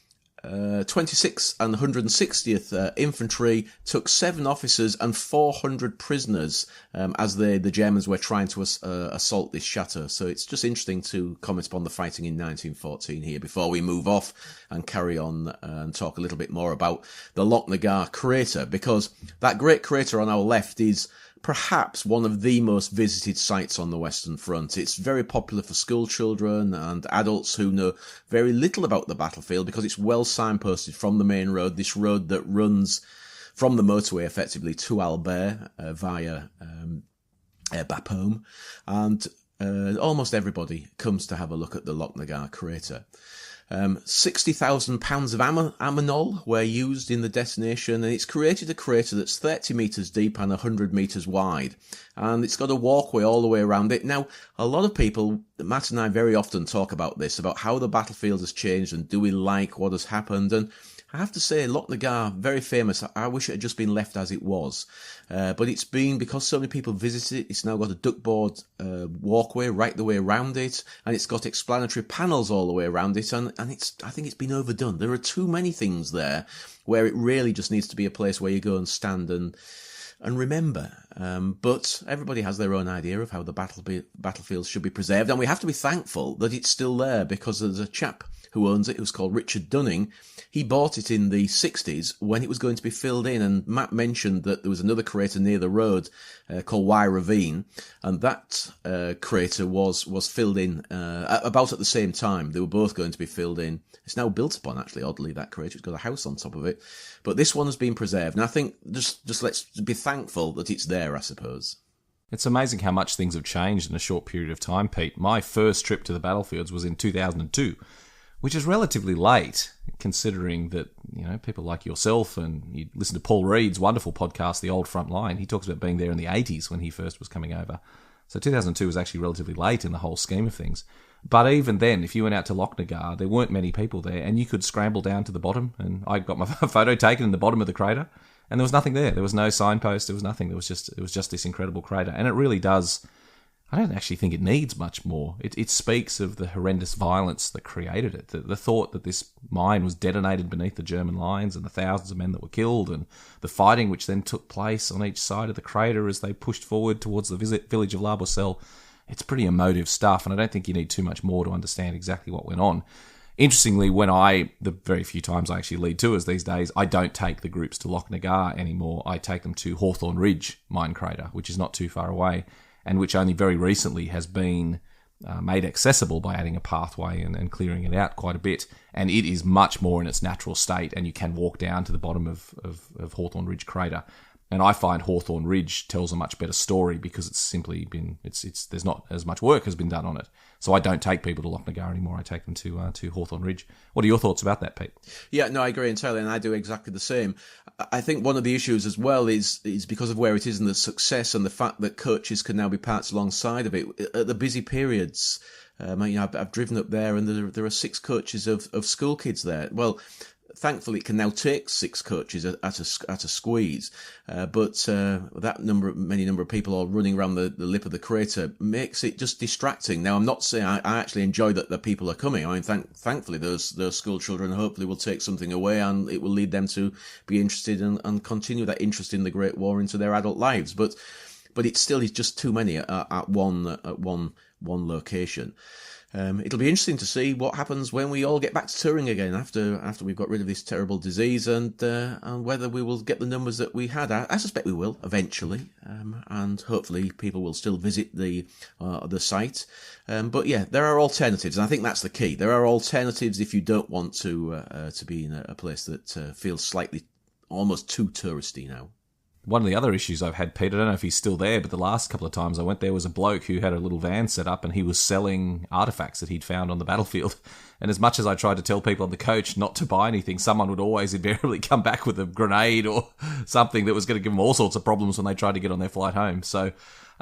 26th and 160th Infantry took 7 officers and 400 prisoners as the Germans were trying to assault this chateau. So it's just interesting to comment upon the fighting in 1914 here before we move off and carry on and talk a little bit more about the Loch Nagar crater, because that great crater on our left is perhaps one of the most visited sites on the Western Front. It's very popular for school children and adults who know very little about the battlefield because it's well signposted from the main road, this road that runs from the motorway effectively to Albert via Bapaume, and almost everybody comes to have a look at the Loch Nagar crater. 60,000 pounds of ammonol were used in the detonation, and it's created a crater that's 30 metres deep and 100 metres wide. And it's got a walkway all the way around it. Now, a lot of people, Matt and I very often talk about this, about how the battlefield has changed and do we like what has happened. And I have to say, Loch Nagar, very famous. I wish it had just been left as it was. But it's been, because so many people visit it, it's now got a duckboard walkway right the way around it, and it's got explanatory panels all the way around it, and I think it's been overdone. There are too many things there where it really just needs to be a place where you go and stand and remember. But everybody has their own idea of how the battlefield should be preserved, and we have to be thankful that it's still there, because there's a chap who owns it, who's called Richard Dunning. He bought it in the 60s when it was going to be filled in, and Matt mentioned that there was another crater near the road called Y Ravine, and that crater was filled in about at the same time. They were both going to be filled in. It's now built upon, actually, oddly, that crater. It's got a house on top of it. But this one has been preserved, and I think just let's be thankful that it's there, I suppose. It's amazing how much things have changed in a short period of time, Pete. My first trip to the battlefields was in 2002, which is relatively late, considering that, you know, people like yourself, and you listen to Paul Reed's wonderful podcast, The Old Front Line. He talks about being there in the 80s when he first was coming over. So 2002 was actually relatively late in the whole scheme of things. But even then, if you went out to Lochnagar, there weren't many people there, and you could scramble down to the bottom, and I got my photo taken in the bottom of the crater, and there was nothing there. There was no signpost. There was nothing. It was just this incredible crater, and it really does. I don't actually think it needs much more. It speaks of the horrendous violence that created it. The thought that this mine was detonated beneath the German lines, and the thousands of men that were killed, and the fighting which then took place on each side of the crater as they pushed forward towards the village of La Boisselle. It's pretty emotive stuff, and I don't think you need too much more to understand exactly what went on. Interestingly, the very few times I actually lead tours these days, I don't take the groups to Lochnagar anymore. I take them to Hawthorne Ridge mine crater, which is not too far away, and which only very recently has been made accessible by adding a pathway and clearing it out quite a bit. And it is much more in its natural state, and you can walk down to the bottom of Hawthorne Ridge crater. And I find Hawthorne Ridge tells a much better story because it's simply been, there's not as much work has been done on it. So I don't take people to Lochnagar anymore. I take them to Hawthorne Ridge. What are your thoughts about that, Pete? Yeah, no, I agree entirely, and I do exactly the same. I think one of the issues as well is because of where it is and the success and the fact that coaches can now be parked alongside of it at the busy periods. I've driven up there, and there are 6 coaches of school kids there. Well, thankfully, it can now take 6 coaches at a squeeze, but that many number of people all running around the lip of the crater makes it just distracting. Now, I'm not saying I actually enjoy that the people are coming. I mean, thankfully, those school children hopefully will take something away, and it will lead them to be interested and continue that interest in the Great War into their adult lives. But it still is just too many at one location. It'll be interesting to see what happens when we all get back to touring again after we've got rid of this terrible disease, and whether we will get the numbers that we had. I suspect we will eventually, and hopefully people will still visit the site. But yeah, there are alternatives, and I think that's the key. There are alternatives if you don't want to be in a place that feels slightly almost too touristy now. One of the other issues I've had, Pete, I don't know if he's still there, but the last couple of times I went there was a bloke who had a little van set up, and he was selling artefacts that he'd found on the battlefield. And as much as I tried to tell people on the coach not to buy anything, someone would always invariably come back with a grenade or something that was going to give them all sorts of problems when they tried to get on their flight home. So,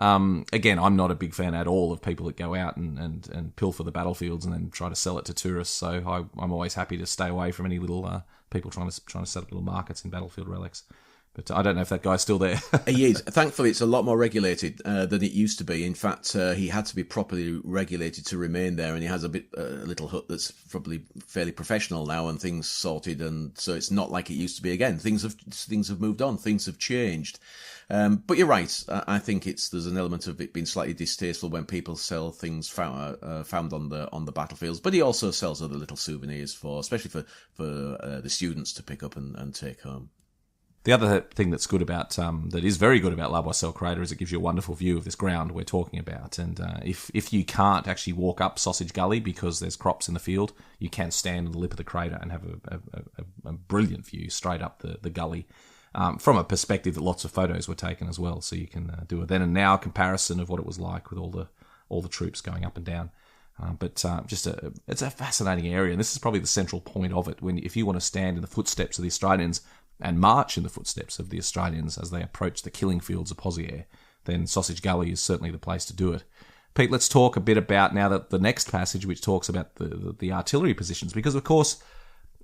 again, I'm not a big fan at all of people that go out and pilfer the battlefields and then try to sell it to tourists. So I'm always happy to stay away from any little people trying to set up little markets in battlefield relics. But I don't know if that guy's still there. He is. Thankfully, it's a lot more regulated than it used to be. In fact, he had to be properly regulated to remain there, and he has a little hut that's probably fairly professional now and things sorted, and so it's not like it used to be again. Things have moved on. Things have changed. But you're right. I think there's an element of it being slightly distasteful when people sell things found on the battlefields. But he also sells other little souvenirs especially for the students to pick up and take home. The other thing that's good about, that is very good about La Boisselle Crater is it gives you a wonderful view of this ground we're talking about. And if you can't actually walk up Sausage Gully because there's crops in the field, you can stand on the lip of the crater and have a brilliant view straight up the gully from a perspective that lots of photos were taken as well. So you can do a then and now comparison of what it was like with all the troops going up and down. But it's a fascinating area, and this is probably the central point of it. If you want to stand in the footsteps of the Australians and march in the footsteps of the Australians as they approach the killing fields of Pozieres, then Sausage Gully is certainly the place to do it. Pete, let's talk a bit about now that the next passage, which talks about the artillery positions, because of course,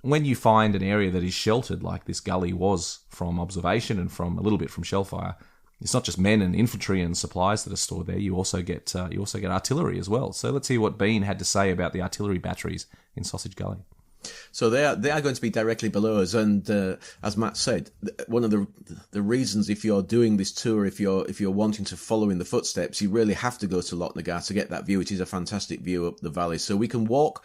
when you find an area that is sheltered like this gully was from observation and from a little bit from shellfire, it's not just men and infantry and supplies that are stored there. You also get artillery as well. So let's hear what Bean had to say about the artillery batteries in Sausage Gully. So they are going to be directly below us, and as Matt said, one of the reasons if you're doing this tour, if you're wanting to follow in the footsteps, you really have to go to Lochnagar to get that view. It is a fantastic view up the valley, so we can walk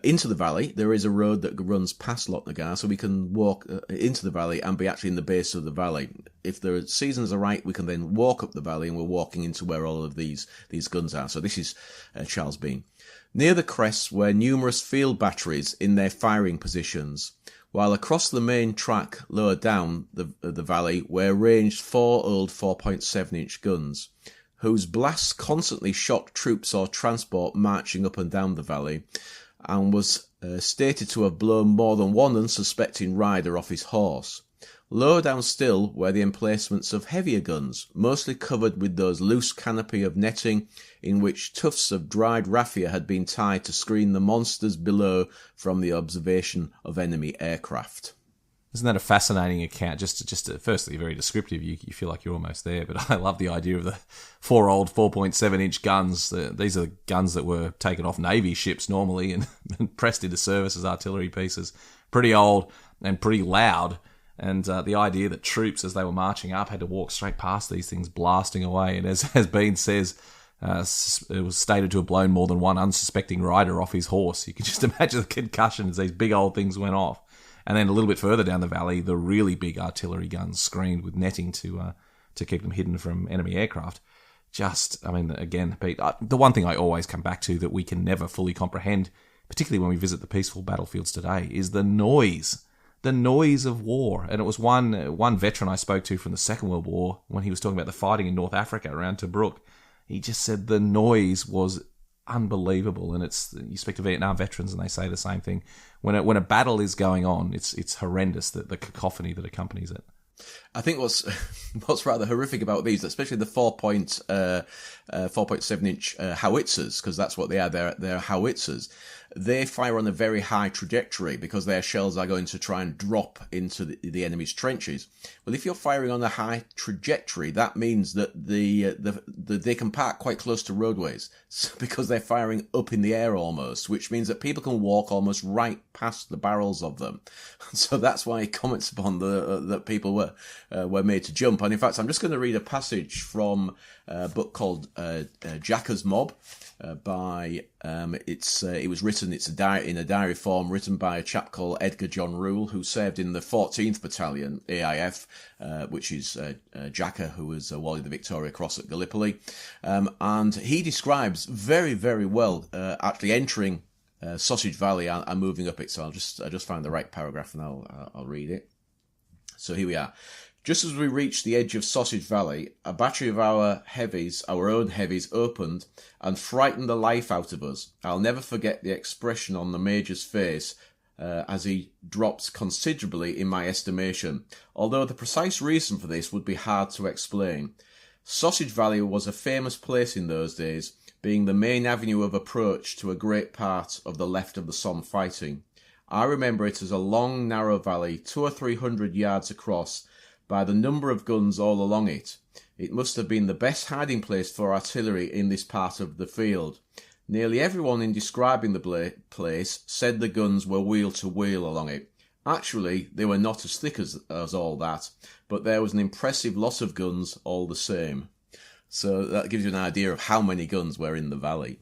Into the valley, there is a road that runs past Lochnagar, so we can walk into the valley and be actually in the base of the valley. If the seasons are right, we can then walk up the valley, and we're walking into where all of these guns are. So this is Charles Bean. Near the crests were numerous field batteries in their firing positions, while across the main track lower down the valley were ranged 4 old 4.7-inch guns, whose blasts constantly shocked troops or transport marching up and down the valley, and was stated to have blown more than one unsuspecting rider off his horse. Lower down still were the emplacements of heavier guns, mostly covered with those loose canopy of netting in which tufts of dried raffia had been tied to screen the monsters below from the observation of enemy aircraft. Isn't that a fascinating account? Just firstly, very descriptive. You feel like you're almost there, but I love the idea of the 4 old 4.7-inch guns. These are the guns that were taken off Navy ships normally and pressed into service as artillery pieces. Pretty old and pretty loud. And the idea that troops, as they were marching up, had to walk straight past these things blasting away. And as Bean says, it was stated to have blown more than one unsuspecting rider off his horse. You can just imagine the concussion as these big old things went off. And then a little bit further down the valley, the really big artillery guns screened with netting to keep them hidden from enemy aircraft. Again, Pete, the one thing I always come back to that we can never fully comprehend, particularly when we visit the peaceful battlefields today, is the noise. The noise of war. And it was one veteran I spoke to from the Second World War, when he was talking about the fighting in North Africa around Tobruk. He just said the noise was unbelievable. And you speak to Vietnam veterans and they say the same thing. When a battle is going on, it's horrendous, the cacophony that accompanies it. I think what's rather horrific about these, especially the 4.7-inch howitzers, because that's what they are. They're howitzers. They fire on a very high trajectory because their shells are going to try and drop into the enemy's trenches. Well, if you're firing on a high trajectory, that means that they can park quite close to roadways because they're firing up in the air almost, which means that people can walk almost right past the barrels of them. So that's why he comments upon that people were made to jump. And in fact, I'm just going to read a passage from a book called Jacka's Mob. It was written, in a diary form, written by a chap called Edgar John Rule, who served in the 14th Battalion AIF, which is Jacka, who was awarded the Victoria Cross at Gallipoli, and he describes very, very well actually entering Sausage Valley and moving up it. So I just found the right paragraph and I'll read it. So here we are. Just as we reached the edge of Sausage Valley, a battery of our own heavies, opened and frightened the life out of us. I'll never forget the expression on the Major's face as he dropped considerably in my estimation, although the precise reason for this would be hard to explain. Sausage Valley was a famous place in those days, being the main avenue of approach to a great part of the left of the Somme fighting. I remember it as a long, narrow valley, 200 or 300 yards across, by the number of guns all along it. It must have been the best hiding place for artillery in this part of the field. Nearly everyone in describing the place said the guns were wheel to wheel along it. Actually, they were not as thick as all that, but there was an impressive lot of guns all the same. So that gives you an idea of how many guns were in the valley.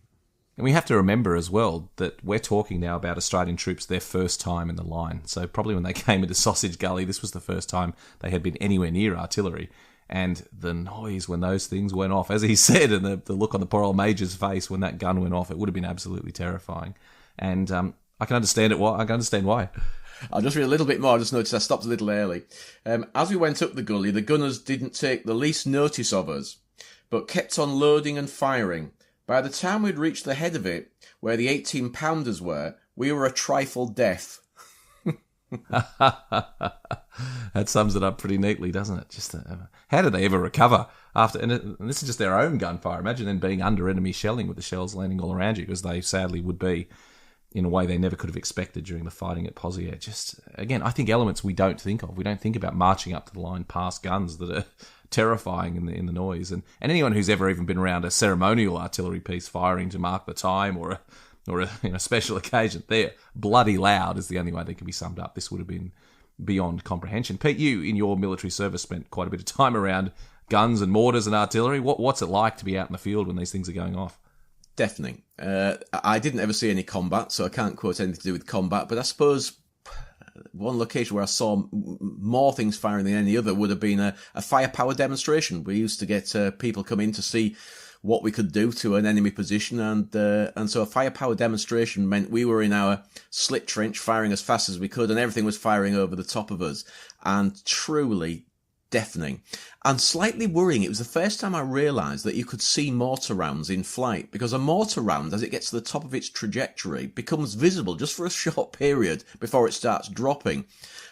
And we have to remember as well that we're talking now about Australian troops their first time in the line. So probably when they came into Sausage Gully, this was the first time they had been anywhere near artillery. And the noise when those things went off, as he said, and the look on the poor old Major's face when that gun went off, it would have been absolutely terrifying. And I can understand it. I can understand why. I'll just read a little bit more. I just noticed I stopped a little early. As we went up the gully, the gunners didn't take the least notice of us, but kept on loading and firing. By the time we'd reached the head of it, where the 18-pounders were, we were a trifle deaf. That sums it up pretty neatly, doesn't it? Just how did they ever recover after? And this is just their own gunfire. Imagine then being under enemy shelling with the shells landing all around you, because they sadly would be in a way they never could have expected during the fighting at Pozieres. Just again, I think elements we don't think of. We don't think about marching up to the line past guns that are terrifying in the noise. And anyone who's ever even been around a ceremonial artillery piece firing to mark the time or a special occasion, they're bloody loud is the only way they can be summed up. This would have been beyond comprehension. Pete, you in your military service spent quite a bit of time around guns and mortars and artillery. What's it like to be out in the field when these things are going off? Deafening. I didn't ever see any combat, so I can't quote anything to do with combat, but I suppose one location where I saw more things firing than any other would have been a firepower demonstration. We used to get people come in to see what we could do to an enemy position, and so a firepower demonstration meant we were in our slit trench firing as fast as we could, and everything was firing over the top of us, and truly deafening and slightly worrying. It was the first time I realised that you could see mortar rounds in flight, because a mortar round, as it gets to the top of its trajectory, becomes visible just for a short period before it starts dropping.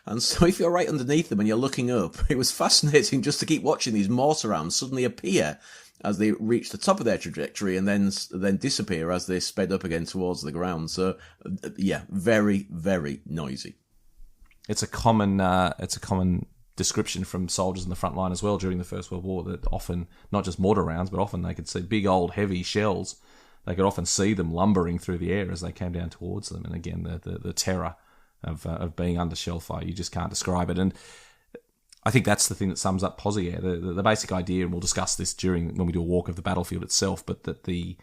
And so if you're right underneath them and you're looking up, it was fascinating just to keep watching these mortar rounds suddenly appear as they reach the top of their trajectory and then disappear as they sped up again towards the ground. So yeah, very, very noisy. It's a common description from soldiers in the front line as well during the First World War, that often, not just mortar rounds, but often they could see big old heavy shells. They could often see them lumbering through the air as they came down towards them. And again, the terror of being under shell fire, you just can't describe it. And I think that's the thing that sums up Pozieres. The basic idea, and we'll discuss this when we do a walk of the battlefield itself, but that the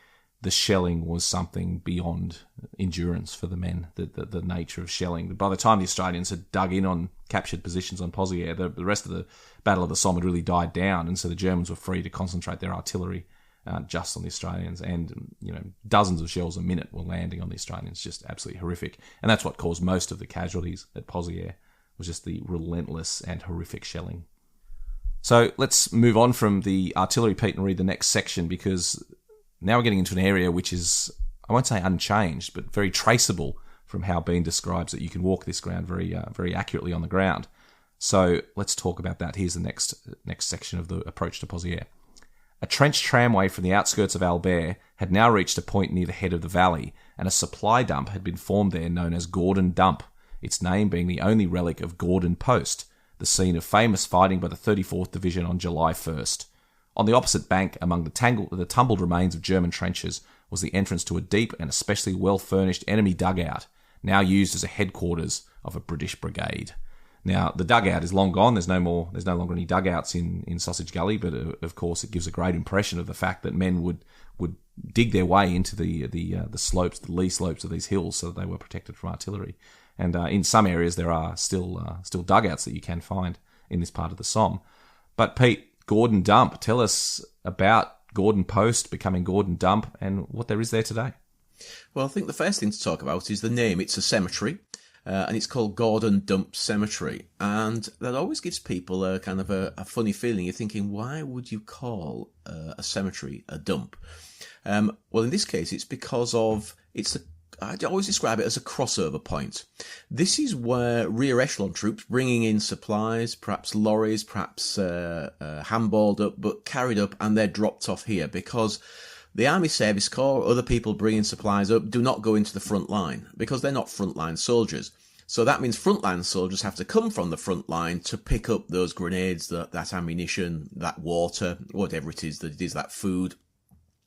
shelling was something beyond endurance for the men, the nature of shelling. By the time the Australians had dug in on captured positions on Pozieres, the rest of the Battle of the Somme had really died down, and so the Germans were free to concentrate their artillery just on the Australians, and dozens of shells a minute were landing on the Australians, just absolutely horrific. And that's what caused most of the casualties at Pozieres, was just the relentless and horrific shelling. So let's move on from the artillery, Pete, and read the next section, because now we're getting into an area which is, I won't say unchanged, but very traceable from how Bean describes it. You can walk this ground very accurately on the ground. So let's talk about that. Here's the next section of the approach to Pozieres. A trench tramway from the outskirts of Albert had now reached a point near the head of the valley, and a supply dump had been formed there known as Gordon Dump, its name being the only relic of Gordon Post, the scene of famous fighting by the 34th Division on July 1st. On the opposite bank, among the tumbled remains of German trenches, was the entrance to a deep and especially well-furnished enemy dugout, now used as a headquarters of a British brigade. Now, the dugout is long gone. There's no longer any dugouts in Sausage Gully, but of course it gives a great impression of the fact that men would dig their way into the slopes, the lee slopes of these hills, so that they were protected from artillery. And in some areas there are still dugouts that you can find in this part of the Somme. But Pete, Gordon Dump, tell us about Gordon Post becoming Gordon Dump and what there is there today. Well, I think the first thing to talk about is the name. It's a cemetery, and it's called Gordon Dump Cemetery. And that always gives people a kind of a funny feeling. You're thinking, why would you call a cemetery a dump? Well, in this case, it's because I always describe it as a crossover point. This is where rear echelon troops bringing in supplies, perhaps lorries, perhaps handballed up, but carried up, and they're dropped off here because the Army Service Corps, other people bringing supplies up, do not go into the front line because they're not frontline soldiers. So that means frontline soldiers have to come from the front line to pick up those grenades, that ammunition, that water, whatever it is, that food.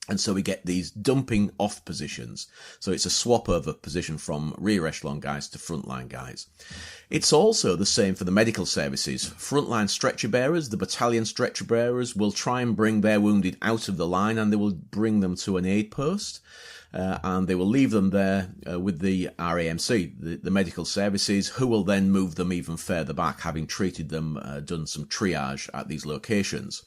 And so we get these dumping off positions. So it's a swap over position from rear echelon guys to frontline guys. It's also the same for the medical services. Frontline stretcher bearers, the battalion stretcher bearers, will try and bring their wounded out of the line, and they will bring them to an aid post. And they will leave them there with the RAMC, the medical services, who will then move them even further back, having treated them, done some triage at these locations.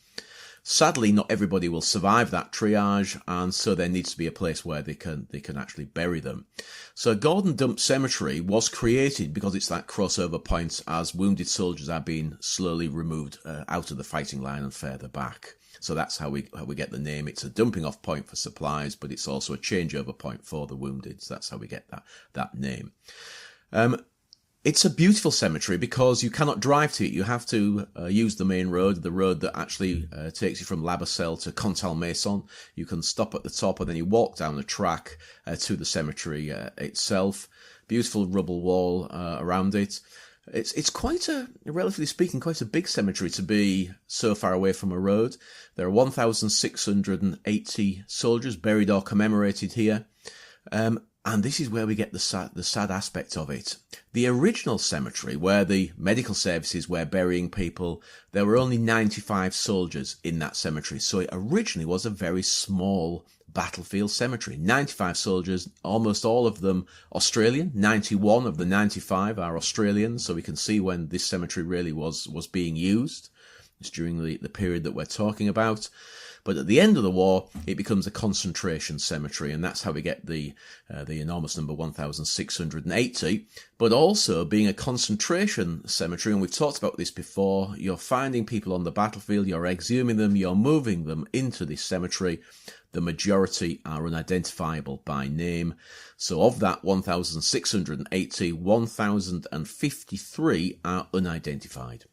Sadly, not everybody will survive that triage, and so there needs to be a place where they can actually bury them. So Gordon Dump Cemetery was created because it's that crossover point as wounded soldiers are being slowly removed out of the fighting line and further back. So that's how we get the name. It's a dumping off point for supplies, but it's also a changeover point for the wounded. So that's how we get that name. It's a beautiful cemetery because you cannot drive to it. You have to use the main road, the road that actually takes you from La Basselle to Contal-Maison. You can stop at the top and then you walk down the track to the cemetery itself. Beautiful rubble wall around it. It's quite relatively speaking, quite a big cemetery to be so far away from a road. There are 1,680 soldiers buried or commemorated here. And this is where we get the sad aspect of it. The original cemetery, where the medical services were burying people, there were only 95 soldiers in that cemetery. So it originally was a very small battlefield cemetery. 95 soldiers, almost all of them Australian. 91 of the 95 are Australian, so we can see when this cemetery really was being used. It's during the period that we're talking about. But at the end of the war, it becomes a concentration cemetery, and that's how we get the enormous number 1,680. But also, being a concentration cemetery, and we've talked about this before, you're finding people on the battlefield, you're exhuming them, you're moving them into this cemetery. The majority are unidentifiable by name. So of that 1,680, 1,053 are unidentified.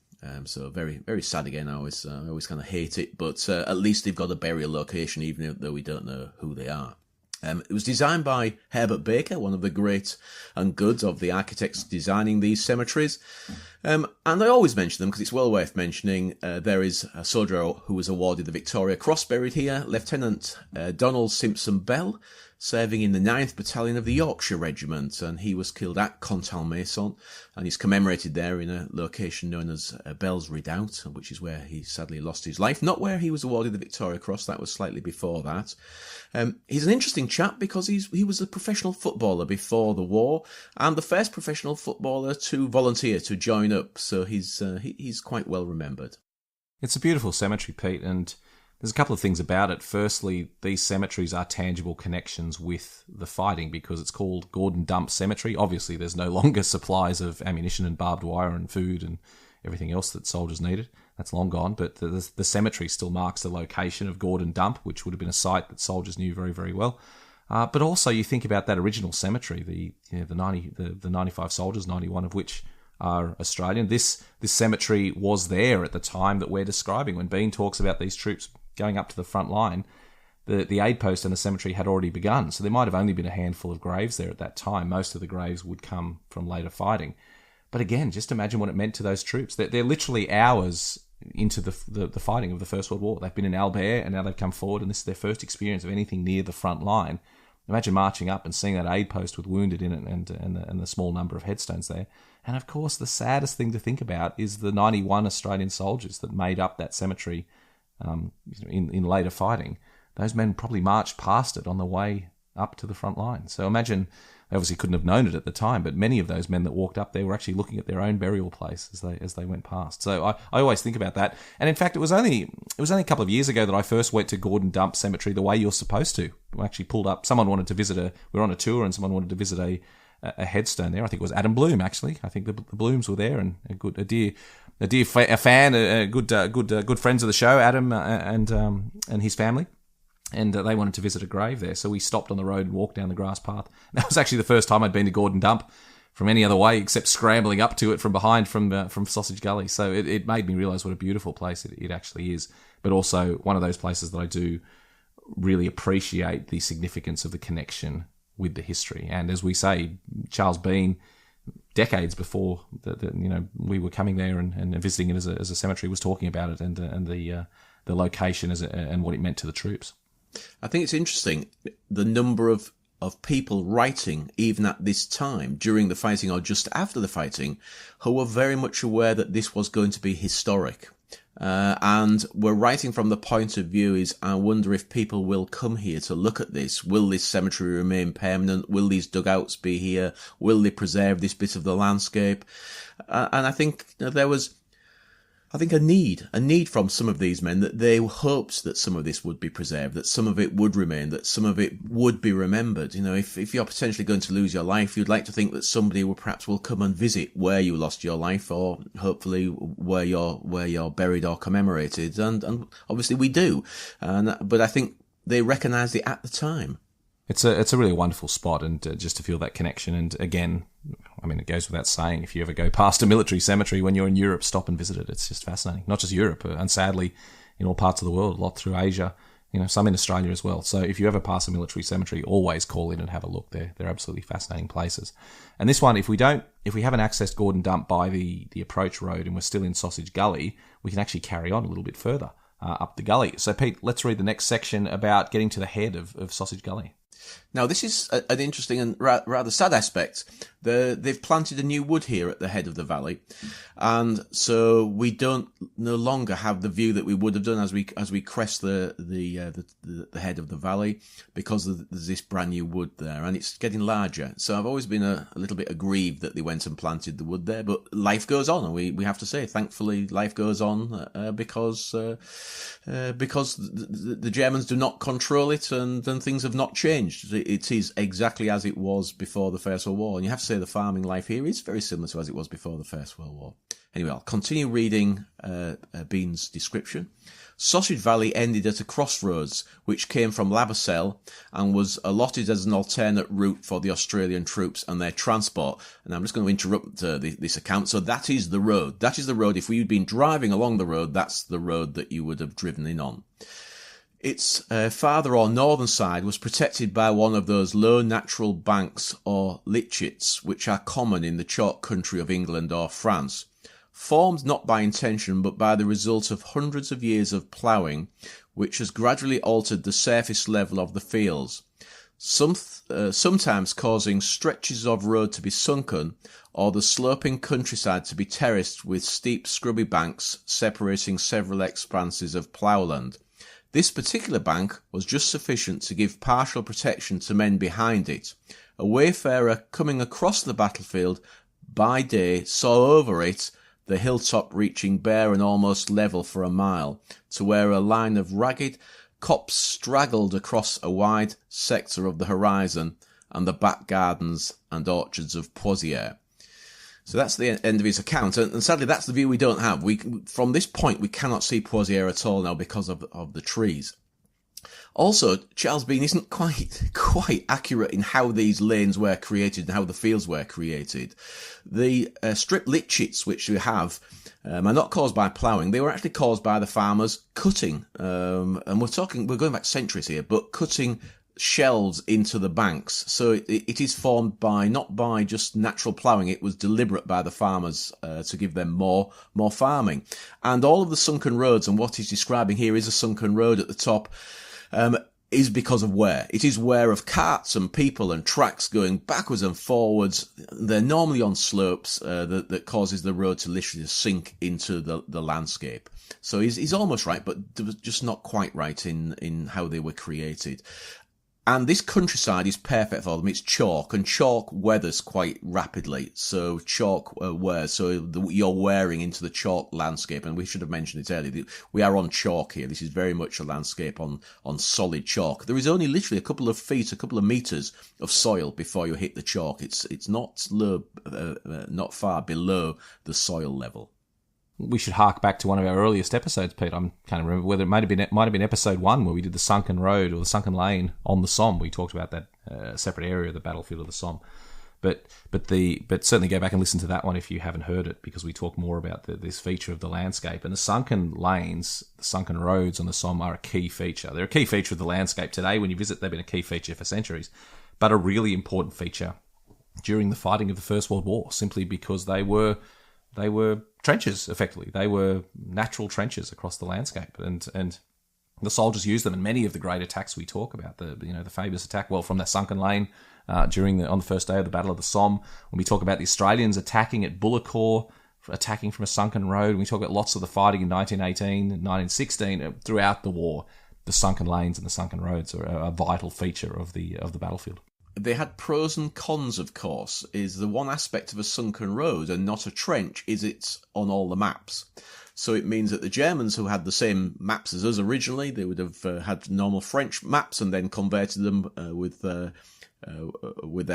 So very, very sad again. I always kind of hate it, but at least they've got a burial location, even though we don't know who they are. It was designed by Herbert Baker, one of the great and good of the architects designing these cemeteries. And I always mention them because it's well worth mentioning. There is a soldier who was awarded the Victoria Cross buried here, Lieutenant Donald Simpson Bell, serving in the 9th Battalion of the Yorkshire Regiment, and he was killed at Contalmaison, and he's commemorated there in a location known as Bell's Redoubt, which is where he sadly lost his life. Not where he was awarded the Victoria Cross, that was slightly before that. He's an interesting chap because he was a professional footballer before the war, and the first professional footballer to volunteer to join up, so he's quite well remembered. It's a beautiful cemetery, Pete, and there's a couple of things about it. Firstly, these cemeteries are tangible connections with the fighting because it's called Gordon Dump Cemetery. Obviously, there's no longer supplies of ammunition and barbed wire and food and everything else that soldiers needed. That's long gone, but the cemetery still marks the location of Gordon Dump, which would have been a site that soldiers knew very, very well. But also, you think about that original cemetery, the 95 soldiers, 91 of which are Australian. This cemetery was there at the time that we're describing. When Bean talks about these troops going up to the front line, the aid post and the cemetery had already begun. So there might have only been a handful of graves there at that time. Most of the graves would come from later fighting. But again, just imagine what it meant to those troops. They're literally hours into the fighting of the First World War. They've been in Albert and now they've come forward, and this is their first experience of anything near the front line. Imagine marching up and seeing that aid post with wounded in it and the small number of headstones there. And of course, the saddest thing to think about is the 91 Australian soldiers that made up that cemetery in later fighting. Those men probably marched past it on the way up to the front line. So imagine, they obviously couldn't have known it at the time, but many of those men that walked up there were actually looking at their own burial place as they went past. So I always think about that. And in fact, it was only a couple of years ago that I first went to Gordon Dump Cemetery the way you're supposed to. We actually pulled up. Someone wanted to visit we were on a tour, and someone wanted to visit a headstone there. I think it was Adam Bloom, actually. I think the Blooms were there, and a fan, good friends of the show, Adam and his family. And they wanted to visit a grave there, so we stopped on the road and walked down the grass path. That was actually the first time I'd been to Gordon Dump from any other way except scrambling up to it from behind from Sausage Gully. So it made me realise what a beautiful place it actually is, but also one of those places that I do really appreciate the significance of the connection with the history. And as we say, Charles Bean, decades before we were coming there and visiting it as a cemetery, was talking about it and the location and what it meant to the troops. I think it's interesting, the number of people writing, even at this time, during the fighting or just after the fighting, who were very much aware that this was going to be historic. And were writing from the point of view is, I wonder if people will come here to look at this. Will this cemetery remain permanent? Will these dugouts be here? Will they preserve this bit of the landscape? And I think there was a need from some of these men, that they hoped that some of this would be preserved, that some of it would remain, that some of it would be remembered. If you're potentially going to lose your life, you'd like to think that somebody will come and visit where you lost your life, or hopefully where you're buried or commemorated. And obviously we do. But I think they recognised it at the time. It's a really wonderful spot, and just to feel that connection. And again, I mean, it goes without saying, if you ever go past a military cemetery when you're in Europe, stop and visit it. It's just fascinating. Not just Europe, and sadly, in all parts of the world, a lot through Asia, some in Australia as well. So if you ever pass a military cemetery, always call in and have a look there. They're absolutely fascinating places. And this one, if we haven't accessed Gordon Dump by the approach road and we're still in Sausage Gully, we can actually carry on a little bit further up the gully. So Pete, let's read the next section about getting to the head of Sausage Gully. Now, this is an interesting and rather sad aspect. They've planted a new wood here at the head of the valley, and so we don't no longer have the view that we would have done as we crest the head of the valley, because there's this brand new wood there, and it's getting larger. So I've always been a little bit aggrieved that they went and planted the wood there, but life goes on, and we have to say, thankfully, life goes on because the Germans do not control it, and things have not changed. It is exactly as it was before the First World War, and you have to say the farming life here is very similar to as it was before the First World War. Anyway, I'll continue reading Bean's description. Sausage Valley ended at a crossroads which came from Labusel and was allotted as an alternate route for the Australian troops and their transport. And I'm just going to interrupt this account. So that is the road. That is the road. If we'd been driving along the road, that's the road that you would have driven in on. Its farther or northern side was protected by one of those low natural banks or litchits which are common in the chalk country of England or France, formed not by intention but by the result of hundreds of years of ploughing, which has gradually altered the surface level of the fields, sometimes causing stretches of road to be sunken or the sloping countryside to be terraced with steep scrubby banks separating several expanses of ploughland. This particular bank was just sufficient to give partial protection to men behind it. A wayfarer coming across the battlefield by day saw over it the hilltop reaching bare and almost level for a mile, to where a line of ragged copse straggled across a wide sector of the horizon, and the back gardens and orchards of Pozieres. So that's the end of his account, and sadly that's the view we don't have. From this point we cannot see Pozieres at all now because of the trees. Also, Charles Bean isn't quite accurate in how these lanes were created and how the fields were created. The strip litchits which we have are not caused by ploughing. They were actually caused by the farmers cutting, and we're going back centuries here, but cutting shelves into the banks. So it is formed not by just natural ploughing. It was deliberate by the farmers to give them more farming. And all of the sunken roads, and what he's describing here is a sunken road at the top, is because of wear. It is wear of carts and people and tracks going backwards and forwards. They're normally on slopes that causes the road to literally sink into the landscape. So he's almost right, but just not quite right in how they were created. And this countryside is perfect for them. It's chalk, and chalk weathers quite rapidly. So chalk wears, so you're wearing into the chalk landscape. And we should have mentioned it earlier. We are on chalk here. This is very much a landscape on solid chalk. There is only literally a couple of feet, a couple of meters of soil before you hit the chalk. It's not low, not far below the soil level. We should hark back to one of our earliest episodes, Pete. I can't remember whether it might have been episode 1 where we did the sunken road or the sunken lane on the Somme. We talked about that separate area of the battlefield of the Somme. But certainly go back and listen to that one if you haven't heard it, because we talk more about this feature of the landscape. And the sunken lanes, the sunken roads on the Somme are a key feature. They're a key feature of the landscape today. When you visit, they've been a key feature for centuries, but a really important feature during the fighting of the First World War, simply because they were trenches, effectively. They were natural trenches across the landscape, and the soldiers used them in many of the great attacks we talk about. The famous attack, from that sunken lane on the first day of the Battle of the Somme. When we talk about the Australians attacking at Bullecourt, attacking from a sunken road. When we talk about lots of the fighting in 1918, 1916, throughout the war, the sunken lanes and the sunken roads are a vital feature of the battlefield. They had pros and cons, of course. Is the one aspect of a sunken road and not a trench is it's on all the maps. So it means that the Germans, who had the same maps as us originally, they would have had normal French maps and then converted them with their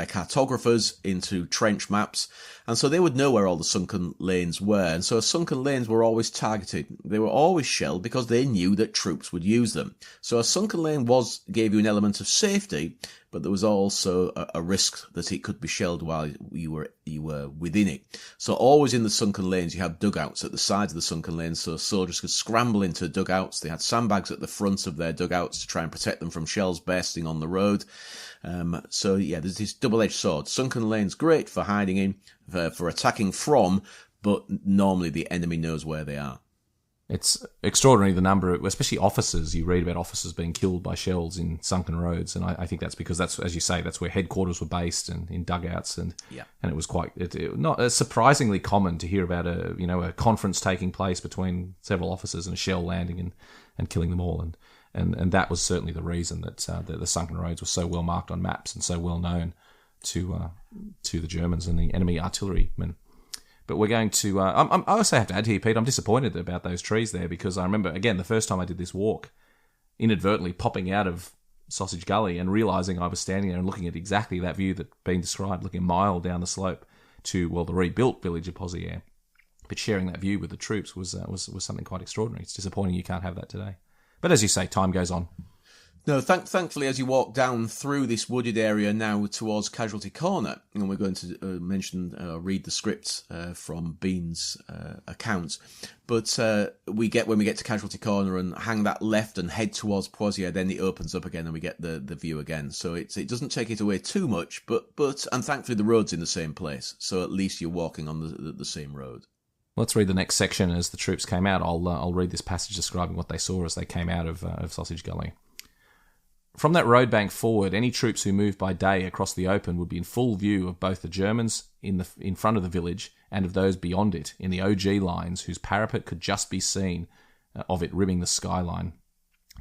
cartographers into trench maps, and so they would know where all the sunken lanes were. And so sunken lanes were always targeted. They were always shelled because they knew that troops would use them. So a sunken lane gave you an element of safety, but there was also a risk that it could be shelled while you were within it. So always in the sunken lanes you had dugouts at the sides of the sunken lanes, so soldiers could scramble into dugouts. They had sandbags at the front of their dugouts to try and protect them from shells bursting on the road. There's this double-edged sword. Sunken lanes great for hiding in, for attacking from, but normally the enemy knows where they are. It's extraordinary the number, especially officers. You read about officers being killed by shells in sunken roads, and I think that's because that's, as you say, that's where headquarters were based and in dugouts, and it was quite not surprisingly common to hear about a conference taking place between several officers and a shell landing and killing them all, and that was certainly the reason that the sunken roads were so well marked on maps and so well known to the Germans and the enemy artillerymen. But we're going to... I also have to add here, Pete, I'm disappointed about those trees there because I remember, again, the first time I did this walk, inadvertently popping out of Sausage Gully and realising I was standing there and looking at exactly that view that's been described, looking a mile down the slope to, the rebuilt village of Pozieres. But sharing that view with the troops was something quite extraordinary. It's disappointing you can't have that today. But as you say, time goes on. No, thankfully, as you walk down through this wooded area now towards Casualty Corner, and we're going to read the script from Bean's account, but when we get to Casualty Corner and hang that left and head towards Pozieres, then it opens up again and we get the view again. So it doesn't take it away too much, but and thankfully the road's in the same place, so at least you're walking on the same road. Let's read the next section as the troops came out. I'll read this passage describing what they saw as they came out of Sausage Gully. From that road bank forward, any troops who moved by day across the open would be in full view of both the Germans in front of the village and of those beyond it in the OG lines whose parapet could just be seen of it ribbing the skyline.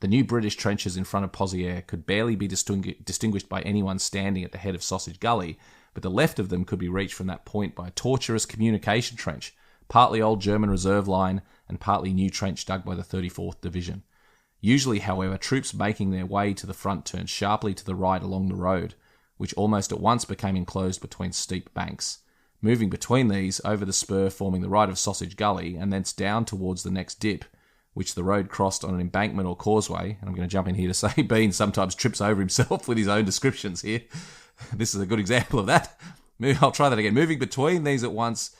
The new British trenches in front of Pozieres could barely be distinguished by anyone standing at the head of Sausage Gully, but the left of them could be reached from that point by a tortuous communication trench, partly old German reserve line and partly new trench dug by the 34th Division. Usually, however, troops making their way to the front turned sharply to the right along the road, which almost at once became enclosed between steep banks. Moving between these, over the spur forming the right of Sausage Gully, and thence down towards the next dip, which the road crossed on an embankment or causeway, and I'm going to jump in here to say Bean sometimes trips over himself with his own descriptions here. This is a good example of that. I'll try that again. Moving between these once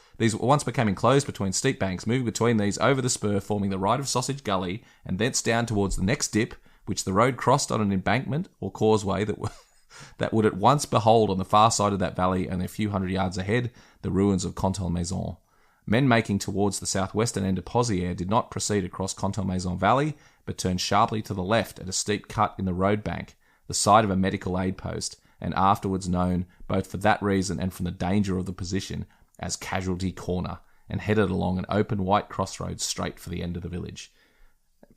became enclosed between steep banks, moving between these over the spur forming the right of Sausage Gully, and thence down towards the next dip, which the road crossed on an embankment or causeway that would at once behold on the far side of that valley and a few hundred yards ahead the ruins of Contalmaison. Men making towards the southwestern end of Pozieres did not proceed across Contalmaison Valley, but turned sharply to the left at a steep cut in the road bank, the site of a medical aid post, and afterwards known, both for that reason and from the danger of the position, as Casualty Corner, and headed along an open white crossroads straight for the end of the village.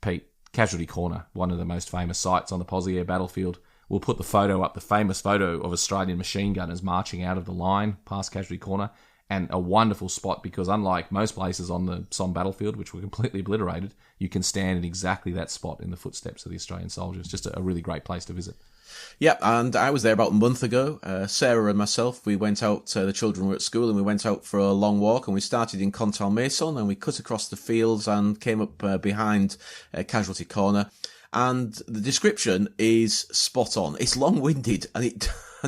Pete, Casualty Corner, one of the most famous sites on the Pozieres battlefield. We'll put the photo up, the famous photo of Australian machine gunners marching out of the line past Casualty Corner, and a wonderful spot because unlike most places on the Somme battlefield, which were completely obliterated, you can stand in exactly that spot in the footsteps of the Australian soldiers. Just a really great place to visit. Yep, and I was there about a month ago. Sarah and myself, we went out, the children were at school, and we went out for a long walk, and we started in Contalmaison, and we cut across the fields and came up behind Casualty Corner. And the description is spot on. It's long-winded, and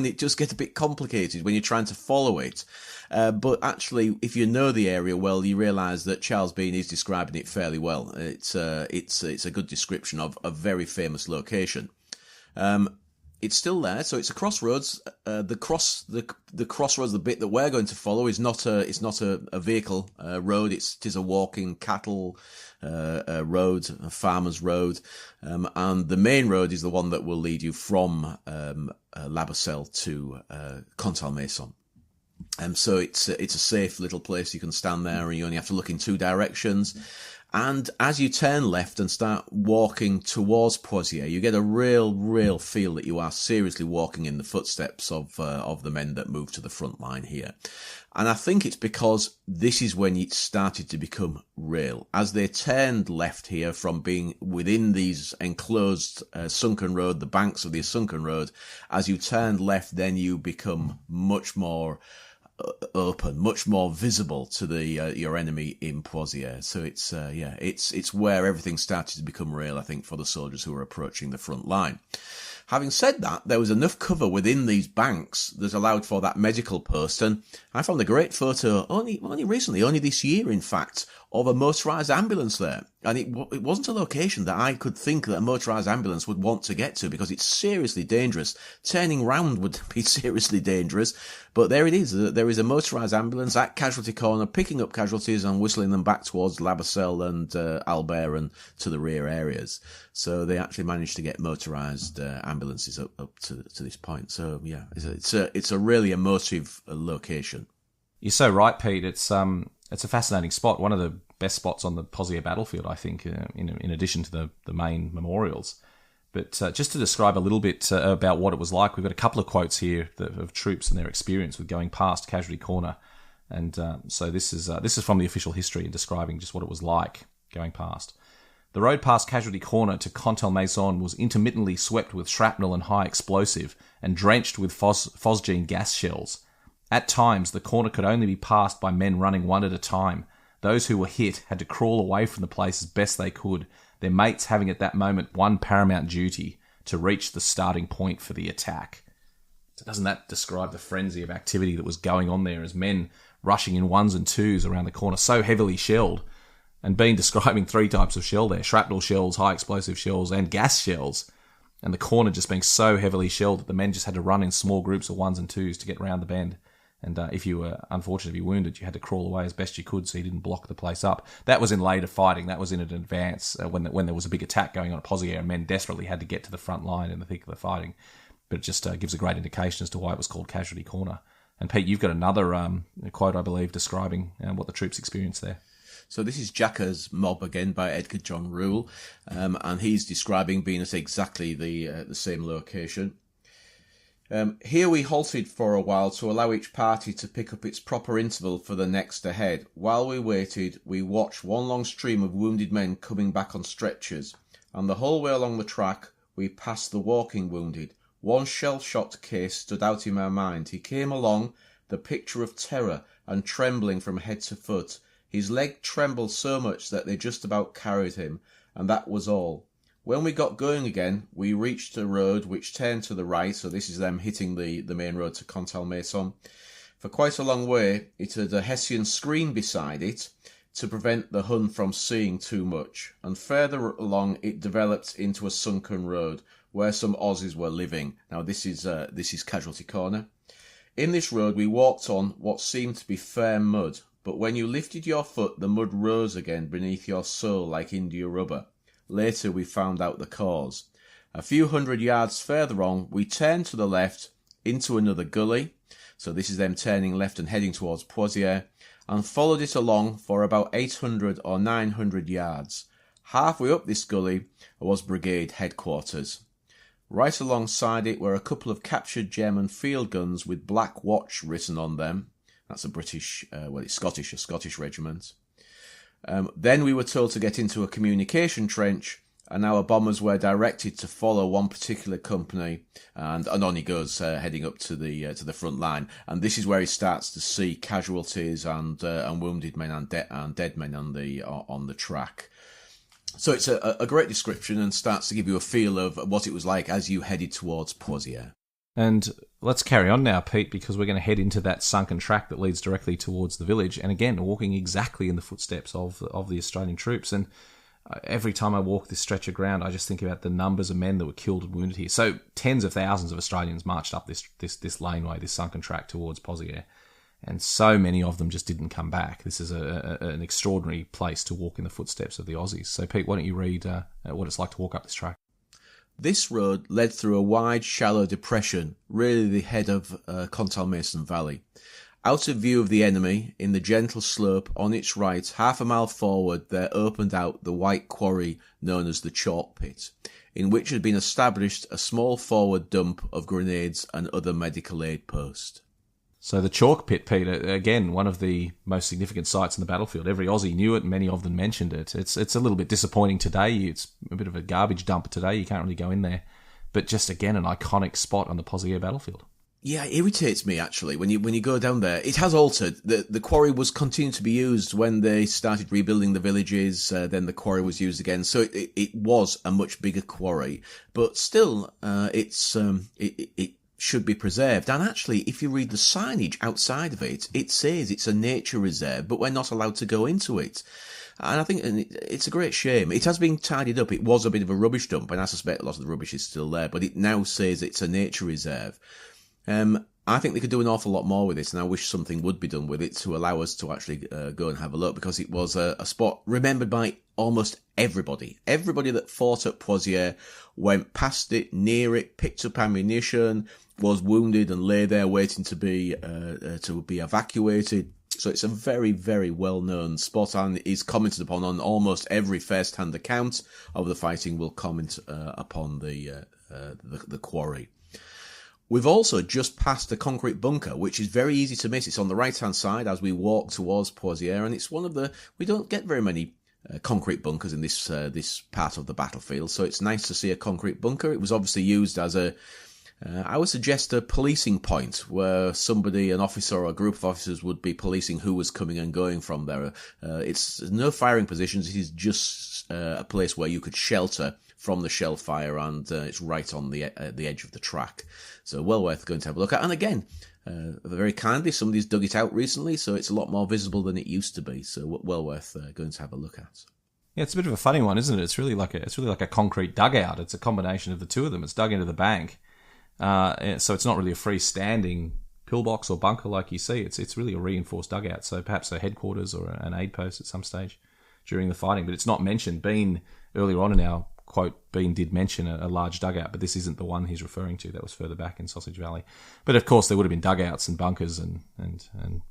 it just gets a bit complicated when you're trying to follow it. But actually, if you know the area well, you realise that Charles Bean is describing it fairly well. It's a good description of a very famous location. It's still there, so it's a crossroads. The crossroads, the bit that we're going to follow, is not a vehicle road. It is a walking cattle road, a farmer's road, and the main road is the one that will lead you from La Basselle to Contalmaison. So it's a safe little place. You can stand there, and you only have to look in two directions. And as you turn left and start walking towards Pozieres, you get a real feel that you are seriously walking in the footsteps of the men that moved to the front line here. And I think it's because this is when it started to become real. As they turned left here from being within these enclosed sunken road, the banks of the sunken road, as you turned left, then you become much more open, much more visible to the your enemy in Pozieres. So it's where everything started to become real, I think, for the soldiers who were approaching the front line. Having said that, there was enough cover within these banks that allowed for that medical post, and I found a great photo only recently, only this year in fact, of a motorised ambulance there. And it wasn't a location that I could think that a motorised ambulance would want to get to because it's seriously dangerous. Turning round would be seriously dangerous. But there it is. There is a motorised ambulance at Casualty Corner picking up casualties and whistling them back towards Labacelle and Albert and to the rear areas. So they actually managed to get motorised ambulances up to this point. So yeah, it's a really emotive location. You're so right, Pete. It's a fascinating spot. One of the best spots on the Pozieres battlefield, I think, in addition to the main memorials. But just to describe a little bit about what it was like, we've got a couple of quotes here of troops and their experience with going past Casualty Corner. And so this is from the official history and describing just what it was like going past. The road past Casualty Corner to Contalmaison was intermittently swept with shrapnel and high explosive and drenched with phosgene gas shells. At times, the corner could only be passed by men running one at a time. Those who were hit had to crawl away from the place as best they could, their mates having at that moment one paramount duty: to reach the starting point for the attack. So doesn't that describe the frenzy of activity that was going on there as men rushing in ones and twos around the corner, so heavily shelled? And Bean describing three types of shell there: shrapnel shells, high explosive shells, and gas shells. And the corner just being so heavily shelled that the men just had to run in small groups of ones and twos to get round the bend. And if you were unfortunate to be wounded, you had to crawl away as best you could so you didn't block the place up. That was in later fighting. That was in an advance when there was a big attack going on at Pozieres and men desperately had to get to the front line in the thick of the fighting. But it just gives a great indication as to why it was called Casualty Corner. And Pete, you've got another quote, I believe, describing what the troops experienced there. So this is Jacka's Mob again by Edgar John Rule, and he's describing being at exactly the same location. Here we halted for a while to allow each party to pick up its proper interval for the next ahead. While we waited, we watched one long stream of wounded men coming back on stretchers, and the whole way along the track we passed the walking wounded. One shell-shot case stood out in my mind. He came along, the picture of terror and trembling from head to foot. His leg trembled so much that they just about carried him, and that was all. When we got going again, we reached a road which turned to the right, so this is them hitting the main road to Contalmaison. For quite a long way, it had a Hessian screen beside it to prevent the Hun from seeing too much, and further along it developed into a sunken road where some Aussies were living. Now this is Casualty Corner. In this road we walked on what seemed to be firm mud, but when you lifted your foot the mud rose again beneath your sole like India rubber. Later we found out the cause. A few hundred yards further on, we turned to the left into another gully, so this is them turning left and heading towards Pozieres, and followed it along for about 800 or 900 yards. Halfway up this gully was brigade headquarters. Right alongside it were a couple of captured German field guns with Black Watch written on them. That's a Scottish regiment. Then we were told to get into a communication trench, and our bombers were directed to follow one particular company, and on he goes, heading up to the front line. And this is where he starts to see casualties and wounded men and dead men on the track. So it's a great description and starts to give you a feel of what it was like as you headed towards Pozieres. And let's carry on now, Pete, because we're going to head into that sunken track that leads directly towards the village. And again, walking exactly in the footsteps of the Australian troops. And every time I walk this stretch of ground, I just think about the numbers of men that were killed and wounded here. So tens of thousands of Australians marched up this laneway, this sunken track towards Pozieres. And so many of them just didn't come back. This is an extraordinary place to walk in the footsteps of the Aussies. So, Pete, why don't you read what it's like to walk up this track? This road led through a wide, shallow depression, really the head of Contalmaison Valley. Out of view of the enemy, in the gentle slope on its right, half a mile forward, there opened out the white quarry known as the Chalk Pit, in which had been established a small forward dump of grenades and other medical aid post. So the Chalk Pit, Peter, again, one of the most significant sites in the battlefield. Every Aussie knew it, and many of them mentioned it. It's a little bit disappointing today. It's a bit of a garbage dump today. You can't really go in there. But just, again, an iconic spot on the Pozieres battlefield. Yeah, it irritates me actually when you go down there. It has altered. The quarry was continued to be used when they started rebuilding the villages. Then the quarry was used again, so it was a much bigger quarry. But still, it should be preserved. And actually, if you read the signage outside of it, it says it's a nature reserve, but we're not allowed to go into it. And I think it's a great shame. It has been tidied up. It was a bit of a rubbish dump, and I suspect a lot of the rubbish is still there. But it now says it's a nature reserve. I think they could do an awful lot more with this, and I wish something would be done with it to allow us to actually go and have a look, because it was a spot remembered by almost everybody. Everybody that fought at Pozieres went past it, near it, picked up ammunition, was wounded and lay there waiting to be evacuated. So it's a very, very well-known spot, and is commented upon on almost every first-hand account of the fighting will comment upon the quarry. We've also just passed the concrete bunker, which is very easy to miss. It's on the right-hand side as we walk towards Pozieres, and it's one of we don't get very many concrete bunkers in this part of the battlefield, so it's nice to see a concrete bunker. It was obviously used as I would suggest a policing point where an officer or a group of officers would be policing who was coming and going from there. It's no firing positions. It is just a place where you could shelter from the shell fire, and it's right on the edge of the track. So well worth going to have a look at. And again, very kindly, somebody's dug it out recently, so it's a lot more visible than it used to be. So well worth going to have a look at. Yeah, it's a bit of a funny one, isn't it? It's really like a concrete dugout. It's a combination of the two of them. It's dug into the bank. So it's not really a freestanding pillbox or bunker like you see. It's really a reinforced dugout. So perhaps a headquarters or an aid post at some stage during the fighting. But it's not mentioned. Bean, earlier on in our quote, Bean did mention a large dugout, but this isn't the one he's referring to. That was further back in Sausage Valley. But of course, there would have been dugouts and bunkers and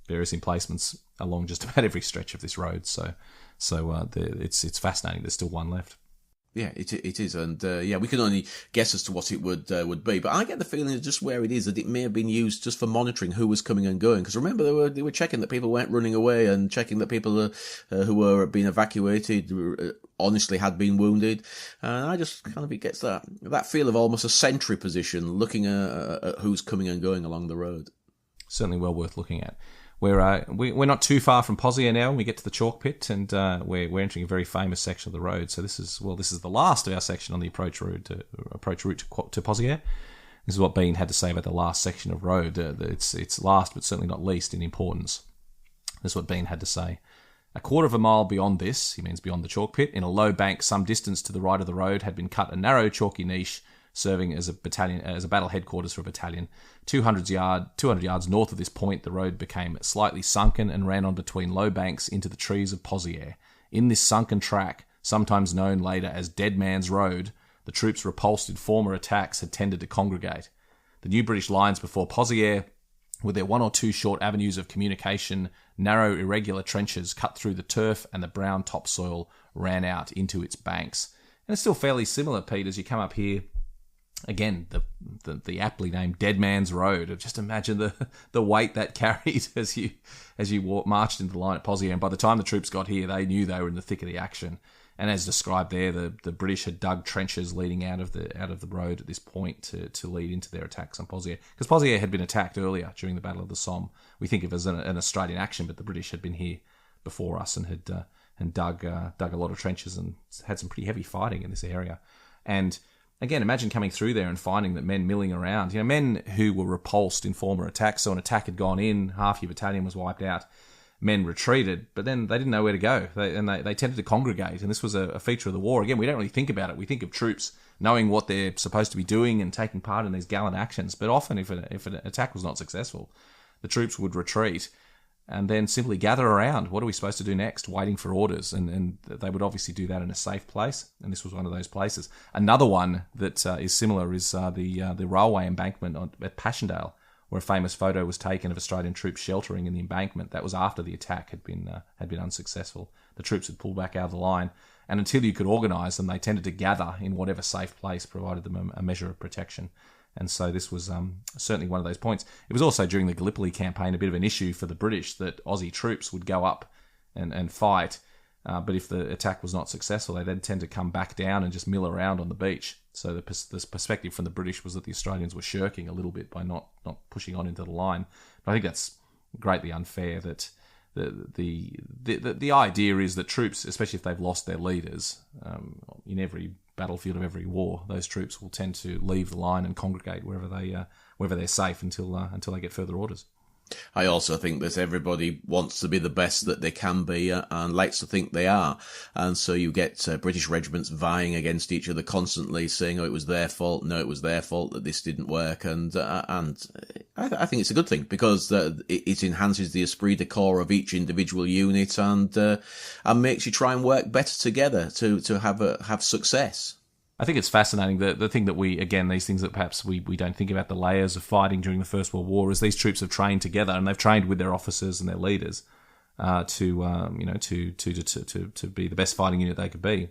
various emplacements along just about every stretch of this road. So it's fascinating. There's still one left. Yeah, it is, and we can only guess as to what it would be. But I get the feeling just where it is that it may have been used just for monitoring who was coming and going. Because remember, they were checking that people weren't running away and checking that people who were being evacuated honestly had been wounded. And I just kind of it gets that feel of almost a sentry position, looking at who's coming and going along the road. Certainly well worth looking at. We're not too far from Pozieres now. We get to the chalk pit, and we're entering a very famous section of the road. So this is the last of our section on the approach route to Pozieres. This is what Bean had to say about the last section of road. It's last, but certainly not least in importance. This is what Bean had to say. A quarter of a mile beyond this, he means beyond the chalk pit, in a low bank some distance to the right of the road, had been cut a narrow chalky niche, serving as a battle headquarters for a battalion. 200 yards north of this point, the road became slightly sunken and ran on between low banks into the trees of Pozieres. In this sunken track, sometimes known later as Dead Man's Road, the troops repulsed in former attacks had tended to congregate. The new British lines before Pozieres, with their one or two short avenues of communication, narrow irregular trenches cut through the turf and the brown topsoil, ran out into its banks. And it's still fairly similar, Pete, as you come up here. Again, the aptly named Dead Man's Road. Just imagine the weight that carried as you marched into the line at Pozieres. And by the time the troops got here, they knew they were in the thick of the action. And as described there, the British had dug trenches leading out of the road at this point to lead into their attacks on Pozieres. Because Pozieres had been attacked earlier during the Battle of the Somme. We think of it as an Australian action, but the British had been here before us and had dug a lot of trenches and had some pretty heavy fighting in this area. And again, imagine coming through there and finding that men milling around. Men who were repulsed in former attacks. So an attack had gone in, half your battalion was wiped out. Men retreated, but then they didn't know where to go. They tended to congregate, and this was a feature of the war. Again, we don't really think about it. We think of troops knowing what they're supposed to be doing and taking part in these gallant actions. But often, if an attack was not successful, the troops would retreat and then simply gather around. What are we supposed to do next? Waiting for orders. And they would obviously do that in a safe place, and this was one of those places. Another one that is similar is the railway embankment at Passchendaele, where a famous photo was taken of Australian troops sheltering in the embankment. That was after the attack had been unsuccessful. The troops had pulled back out of the line, and until you could organise them, they tended to gather in whatever safe place provided them a measure of protection. And so this was certainly one of those points. It was also during the Gallipoli campaign a bit of an issue for the British that Aussie troops would go up and fight But if the attack was not successful, they then tend to come back down and just mill around on the beach. So the perspective from the British was that the Australians were shirking a little bit by not pushing on into the line. But I think that's greatly unfair. That the idea is that troops, especially if they've lost their leaders, in every battlefield of every war, those troops will tend to leave the line and congregate wherever they're safe until they get further orders. I also think that everybody wants to be the best that they can be and likes to think they are. And so you get British regiments vying against each other constantly, saying, oh, it was their fault. No, it was their fault that this didn't work. And I think it's a good thing because it enhances the esprit de corps of each individual unit and makes you try and work better together to have success. I think it's fascinating. The thing that these things that perhaps we don't think about, the layers of fighting during the First World War, is these troops have trained together and they've trained with their officers and their leaders to be the best fighting unit they could be.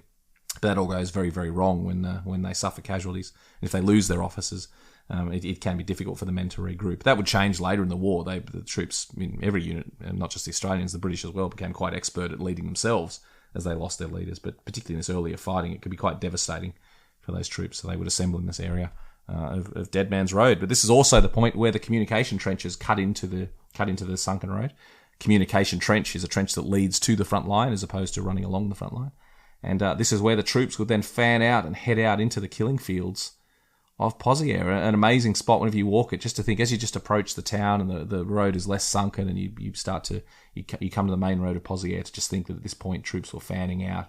But that all goes very, very wrong when they suffer casualties. And if they lose their officers, it can be difficult for the men to regroup. That would change later in the war. The troops in every unit, and not just the Australians, the British as well, became quite expert at leading themselves as they lost their leaders. But particularly in this earlier fighting, it could be quite devastating for those troops, so they would assemble in this area of Dead Man's Road. But this is also the point where the communication trenches cut into the sunken road. Communication trench is a trench that leads to the front line as opposed to running along the front line. And this is where the troops would then fan out and head out into the killing fields of Pozieres, an amazing spot whenever you walk it, just to think, as you just approach the town and the road is less sunken and you come to the main road of Pozieres, to just think that at this point troops were fanning out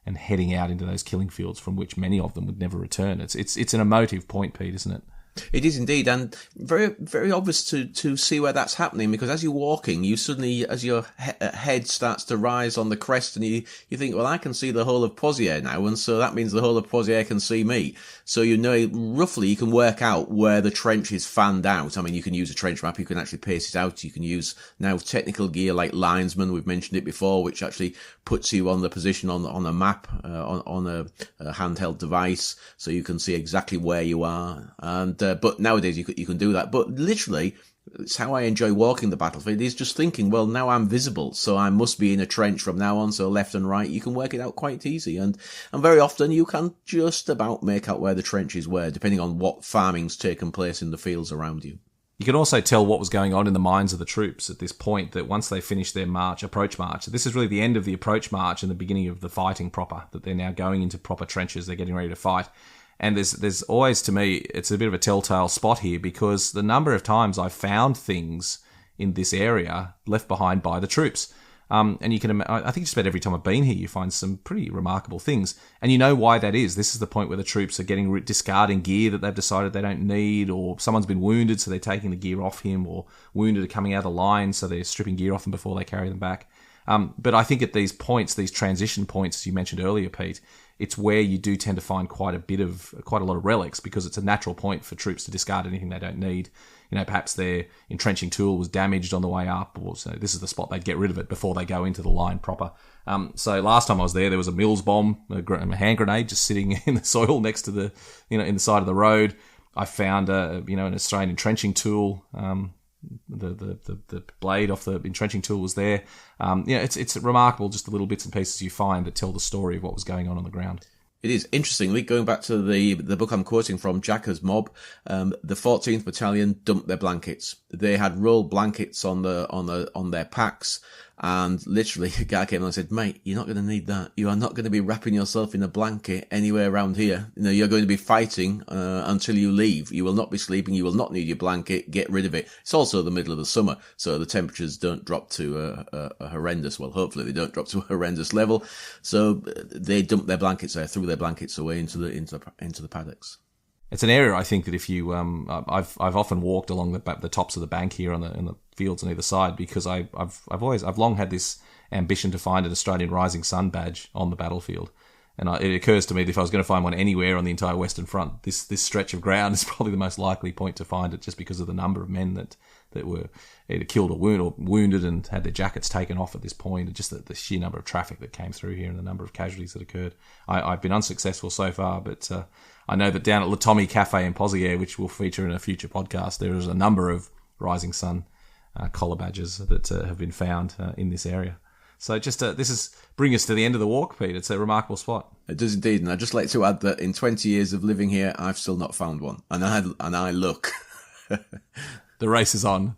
and heading out into those killing fields from which many of them would never return. It's an emotive point, Pete, isn't it? It is indeed, and very, very obvious to see where that's happening, because as you're walking, you suddenly, as your head starts to rise on the crest, and you think, well, I can see the whole of Pozieres now, and so that means the whole of Pozieres can see me. So roughly you can work out where the trench is fanned out. I mean, you can use a trench map, you can actually pace it out, you can use now technical gear like Linesman, we've mentioned it before, which actually puts you on the position on a map, on a handheld device, so you can see exactly where you are. And but nowadays you can do that. But literally, it's how I enjoy walking the battlefield, is just thinking, well, now I'm visible, so I must be in a trench from now on, so left and right, you can work it out quite easy. And very often you can just about make out where the trenches were, depending on what farming's taken place in the fields around you. You can also tell what was going on in the minds of the troops at this point, that once they finished their approach march, this is really the end of the approach march and the beginning of the fighting proper, that they're now going into proper trenches, they're getting ready to fight. And there's always, to me, it's a bit of a telltale spot here, because the number of times I've found things in this area left behind by the troops. And I think just about every time I've been here, you find some pretty remarkable things. And you know why that is. This is the point where the troops are discarding gear that they've decided they don't need, or someone's been wounded, so they're taking the gear off him, or wounded are coming out of the line, so they're stripping gear off them before they carry them back. But I think at these points, these transition points, as you mentioned earlier, Pete, it's where you do tend to find quite a lot of relics, because it's a natural point for troops to discard anything they don't need. Perhaps their entrenching tool was damaged on the way up, or so this is the spot they'd get rid of it before they go into the line proper. So last time I was there was a Mills bomb, a hand grenade just sitting in the soil next to the, in the side of the road. I found an Australian entrenching tool. The blade off the entrenching tool was there. It's remarkable, just the little bits and pieces you find that tell the story of what was going on the ground. It is. Interestingly, going back to the book I'm quoting from, Jacka's Mob, the 14th Battalion dumped their blankets. They had rolled blankets on their packs, and literally a guy came along and said, "Mate, you're not going to need that. You are not going to be wrapping yourself in a blanket anywhere around here. You're going to be fighting until you leave. You will not be sleeping. You will not need your blanket. Get rid of it." It's also the middle of the summer, so the temperatures don't drop to a horrendous. Well, hopefully they don't drop to a horrendous level. So they dumped their blankets there, threw their blankets away into the paddocks. It's an area, I think, that if you, I've often walked along the tops of the bank here in the fields on either side, because I've long had this ambition to find an Australian Rising Sun badge on the battlefield, and it occurs to me that if I was going to find one anywhere on the entire Western Front, this stretch of ground is probably the most likely point to find it, just because of the number of men that were either killed or wounded and had their jackets taken off at this point, and just the sheer number of traffic that came through here and the number of casualties that occurred. I've been unsuccessful so far, but I know that down at Le Tommy Cafe in Pozieres, which will feature in a future podcast, there is a number of Rising Sun collar badges that have been found in this area. So bring us to the end of the walk, Pete. It's a remarkable spot. It does indeed, and I'd just like to add that in 20 years of living here, I've still not found one, and I look. The race is on.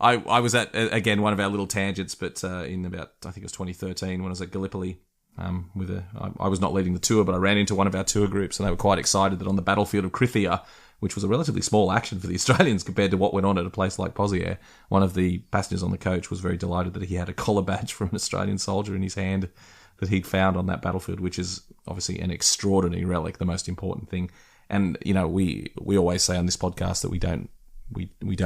I was at, again, one of our little tangents, but in about, I think it was 2013, when I was at Gallipoli. I was not leading the tour, but I ran into one of our tour groups, and they were quite excited that on the battlefield of Krithia, which was a relatively small action for the Australians compared to what went on at a place like Pozieres, one of the passengers on the coach was very delighted that he had a collar badge from an Australian soldier in his hand that he'd found on that battlefield, which is obviously an extraordinary relic, the most important thing. And, you know, we always say on this podcast that we don't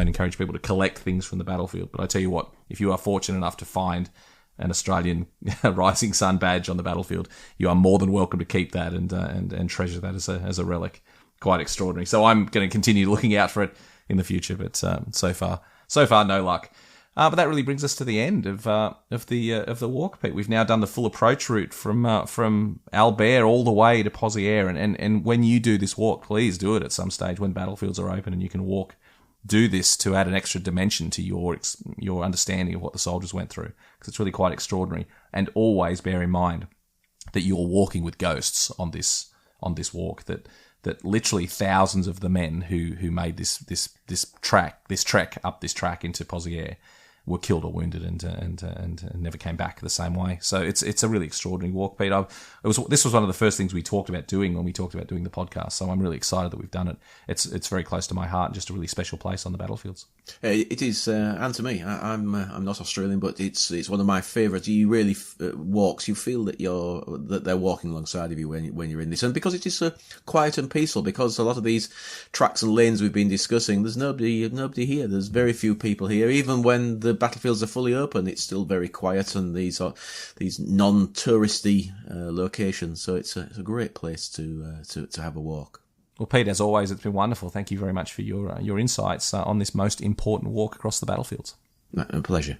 encourage people to collect things from the battlefield. But I tell you what, if you are fortunate enough to find an Australian Rising Sun badge on the battlefield, you are more than welcome to keep that and treasure that as a relic. Quite extraordinary. So I'm going to continue looking out for it in the future, but so far no luck. But that really brings us to the end of the walk, Pete. We've now done the full approach route from Albert all the way to Pozieres, and when you do this walk, please do it at some stage when battlefields are open and you can walk. Do this to add an extra dimension to your understanding of what the soldiers went through, because it's really quite extraordinary. And always bear in mind that you're walking with ghosts on this walk. That literally thousands of the men who made this trek up this track into Pozieres were killed or wounded and never came back the same way. So it's a really extraordinary walk, Pete. This was one of the first things we talked about doing when we talked about doing the podcast. So I'm really excited that we've done it. It's very close to my heart, and just a really special place on the battlefields. It is, and to me, I'm not Australian, but it's one of my favourites. You really walks. You feel that they're walking alongside of you when you're in this, and because it is so quiet and peaceful. Because a lot of these tracks and lanes we've been discussing, there's nobody here. There's very few people here. Even when the battlefields are fully open, it's still very quiet, and these non-touristy locations. So it's a great place to have a walk. Well, Pete, as always, it's been wonderful. Thank you very much for your insights on this most important walk across the battlefields. A pleasure.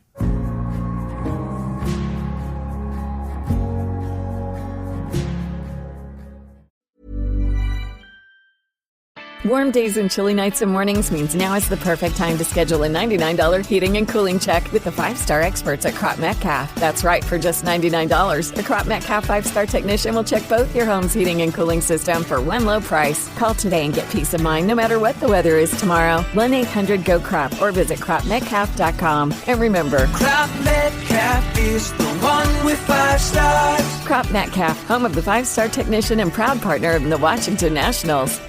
Warm days and chilly nights and mornings means now is the perfect time to schedule a $99 heating and cooling check with the 5-star experts at Crop Metcalf. That's right, for just $99, the Crop Metcalf 5-star technician will check both your home's heating and cooling system for one low price. Call today and get peace of mind no matter what the weather is tomorrow. 1-800-GO-CROP or visit cropmetcalf.com. And remember, Crop Metcalf is the one with 5 stars. Crop Metcalf, home of the 5-star technician and proud partner of the Washington Nationals.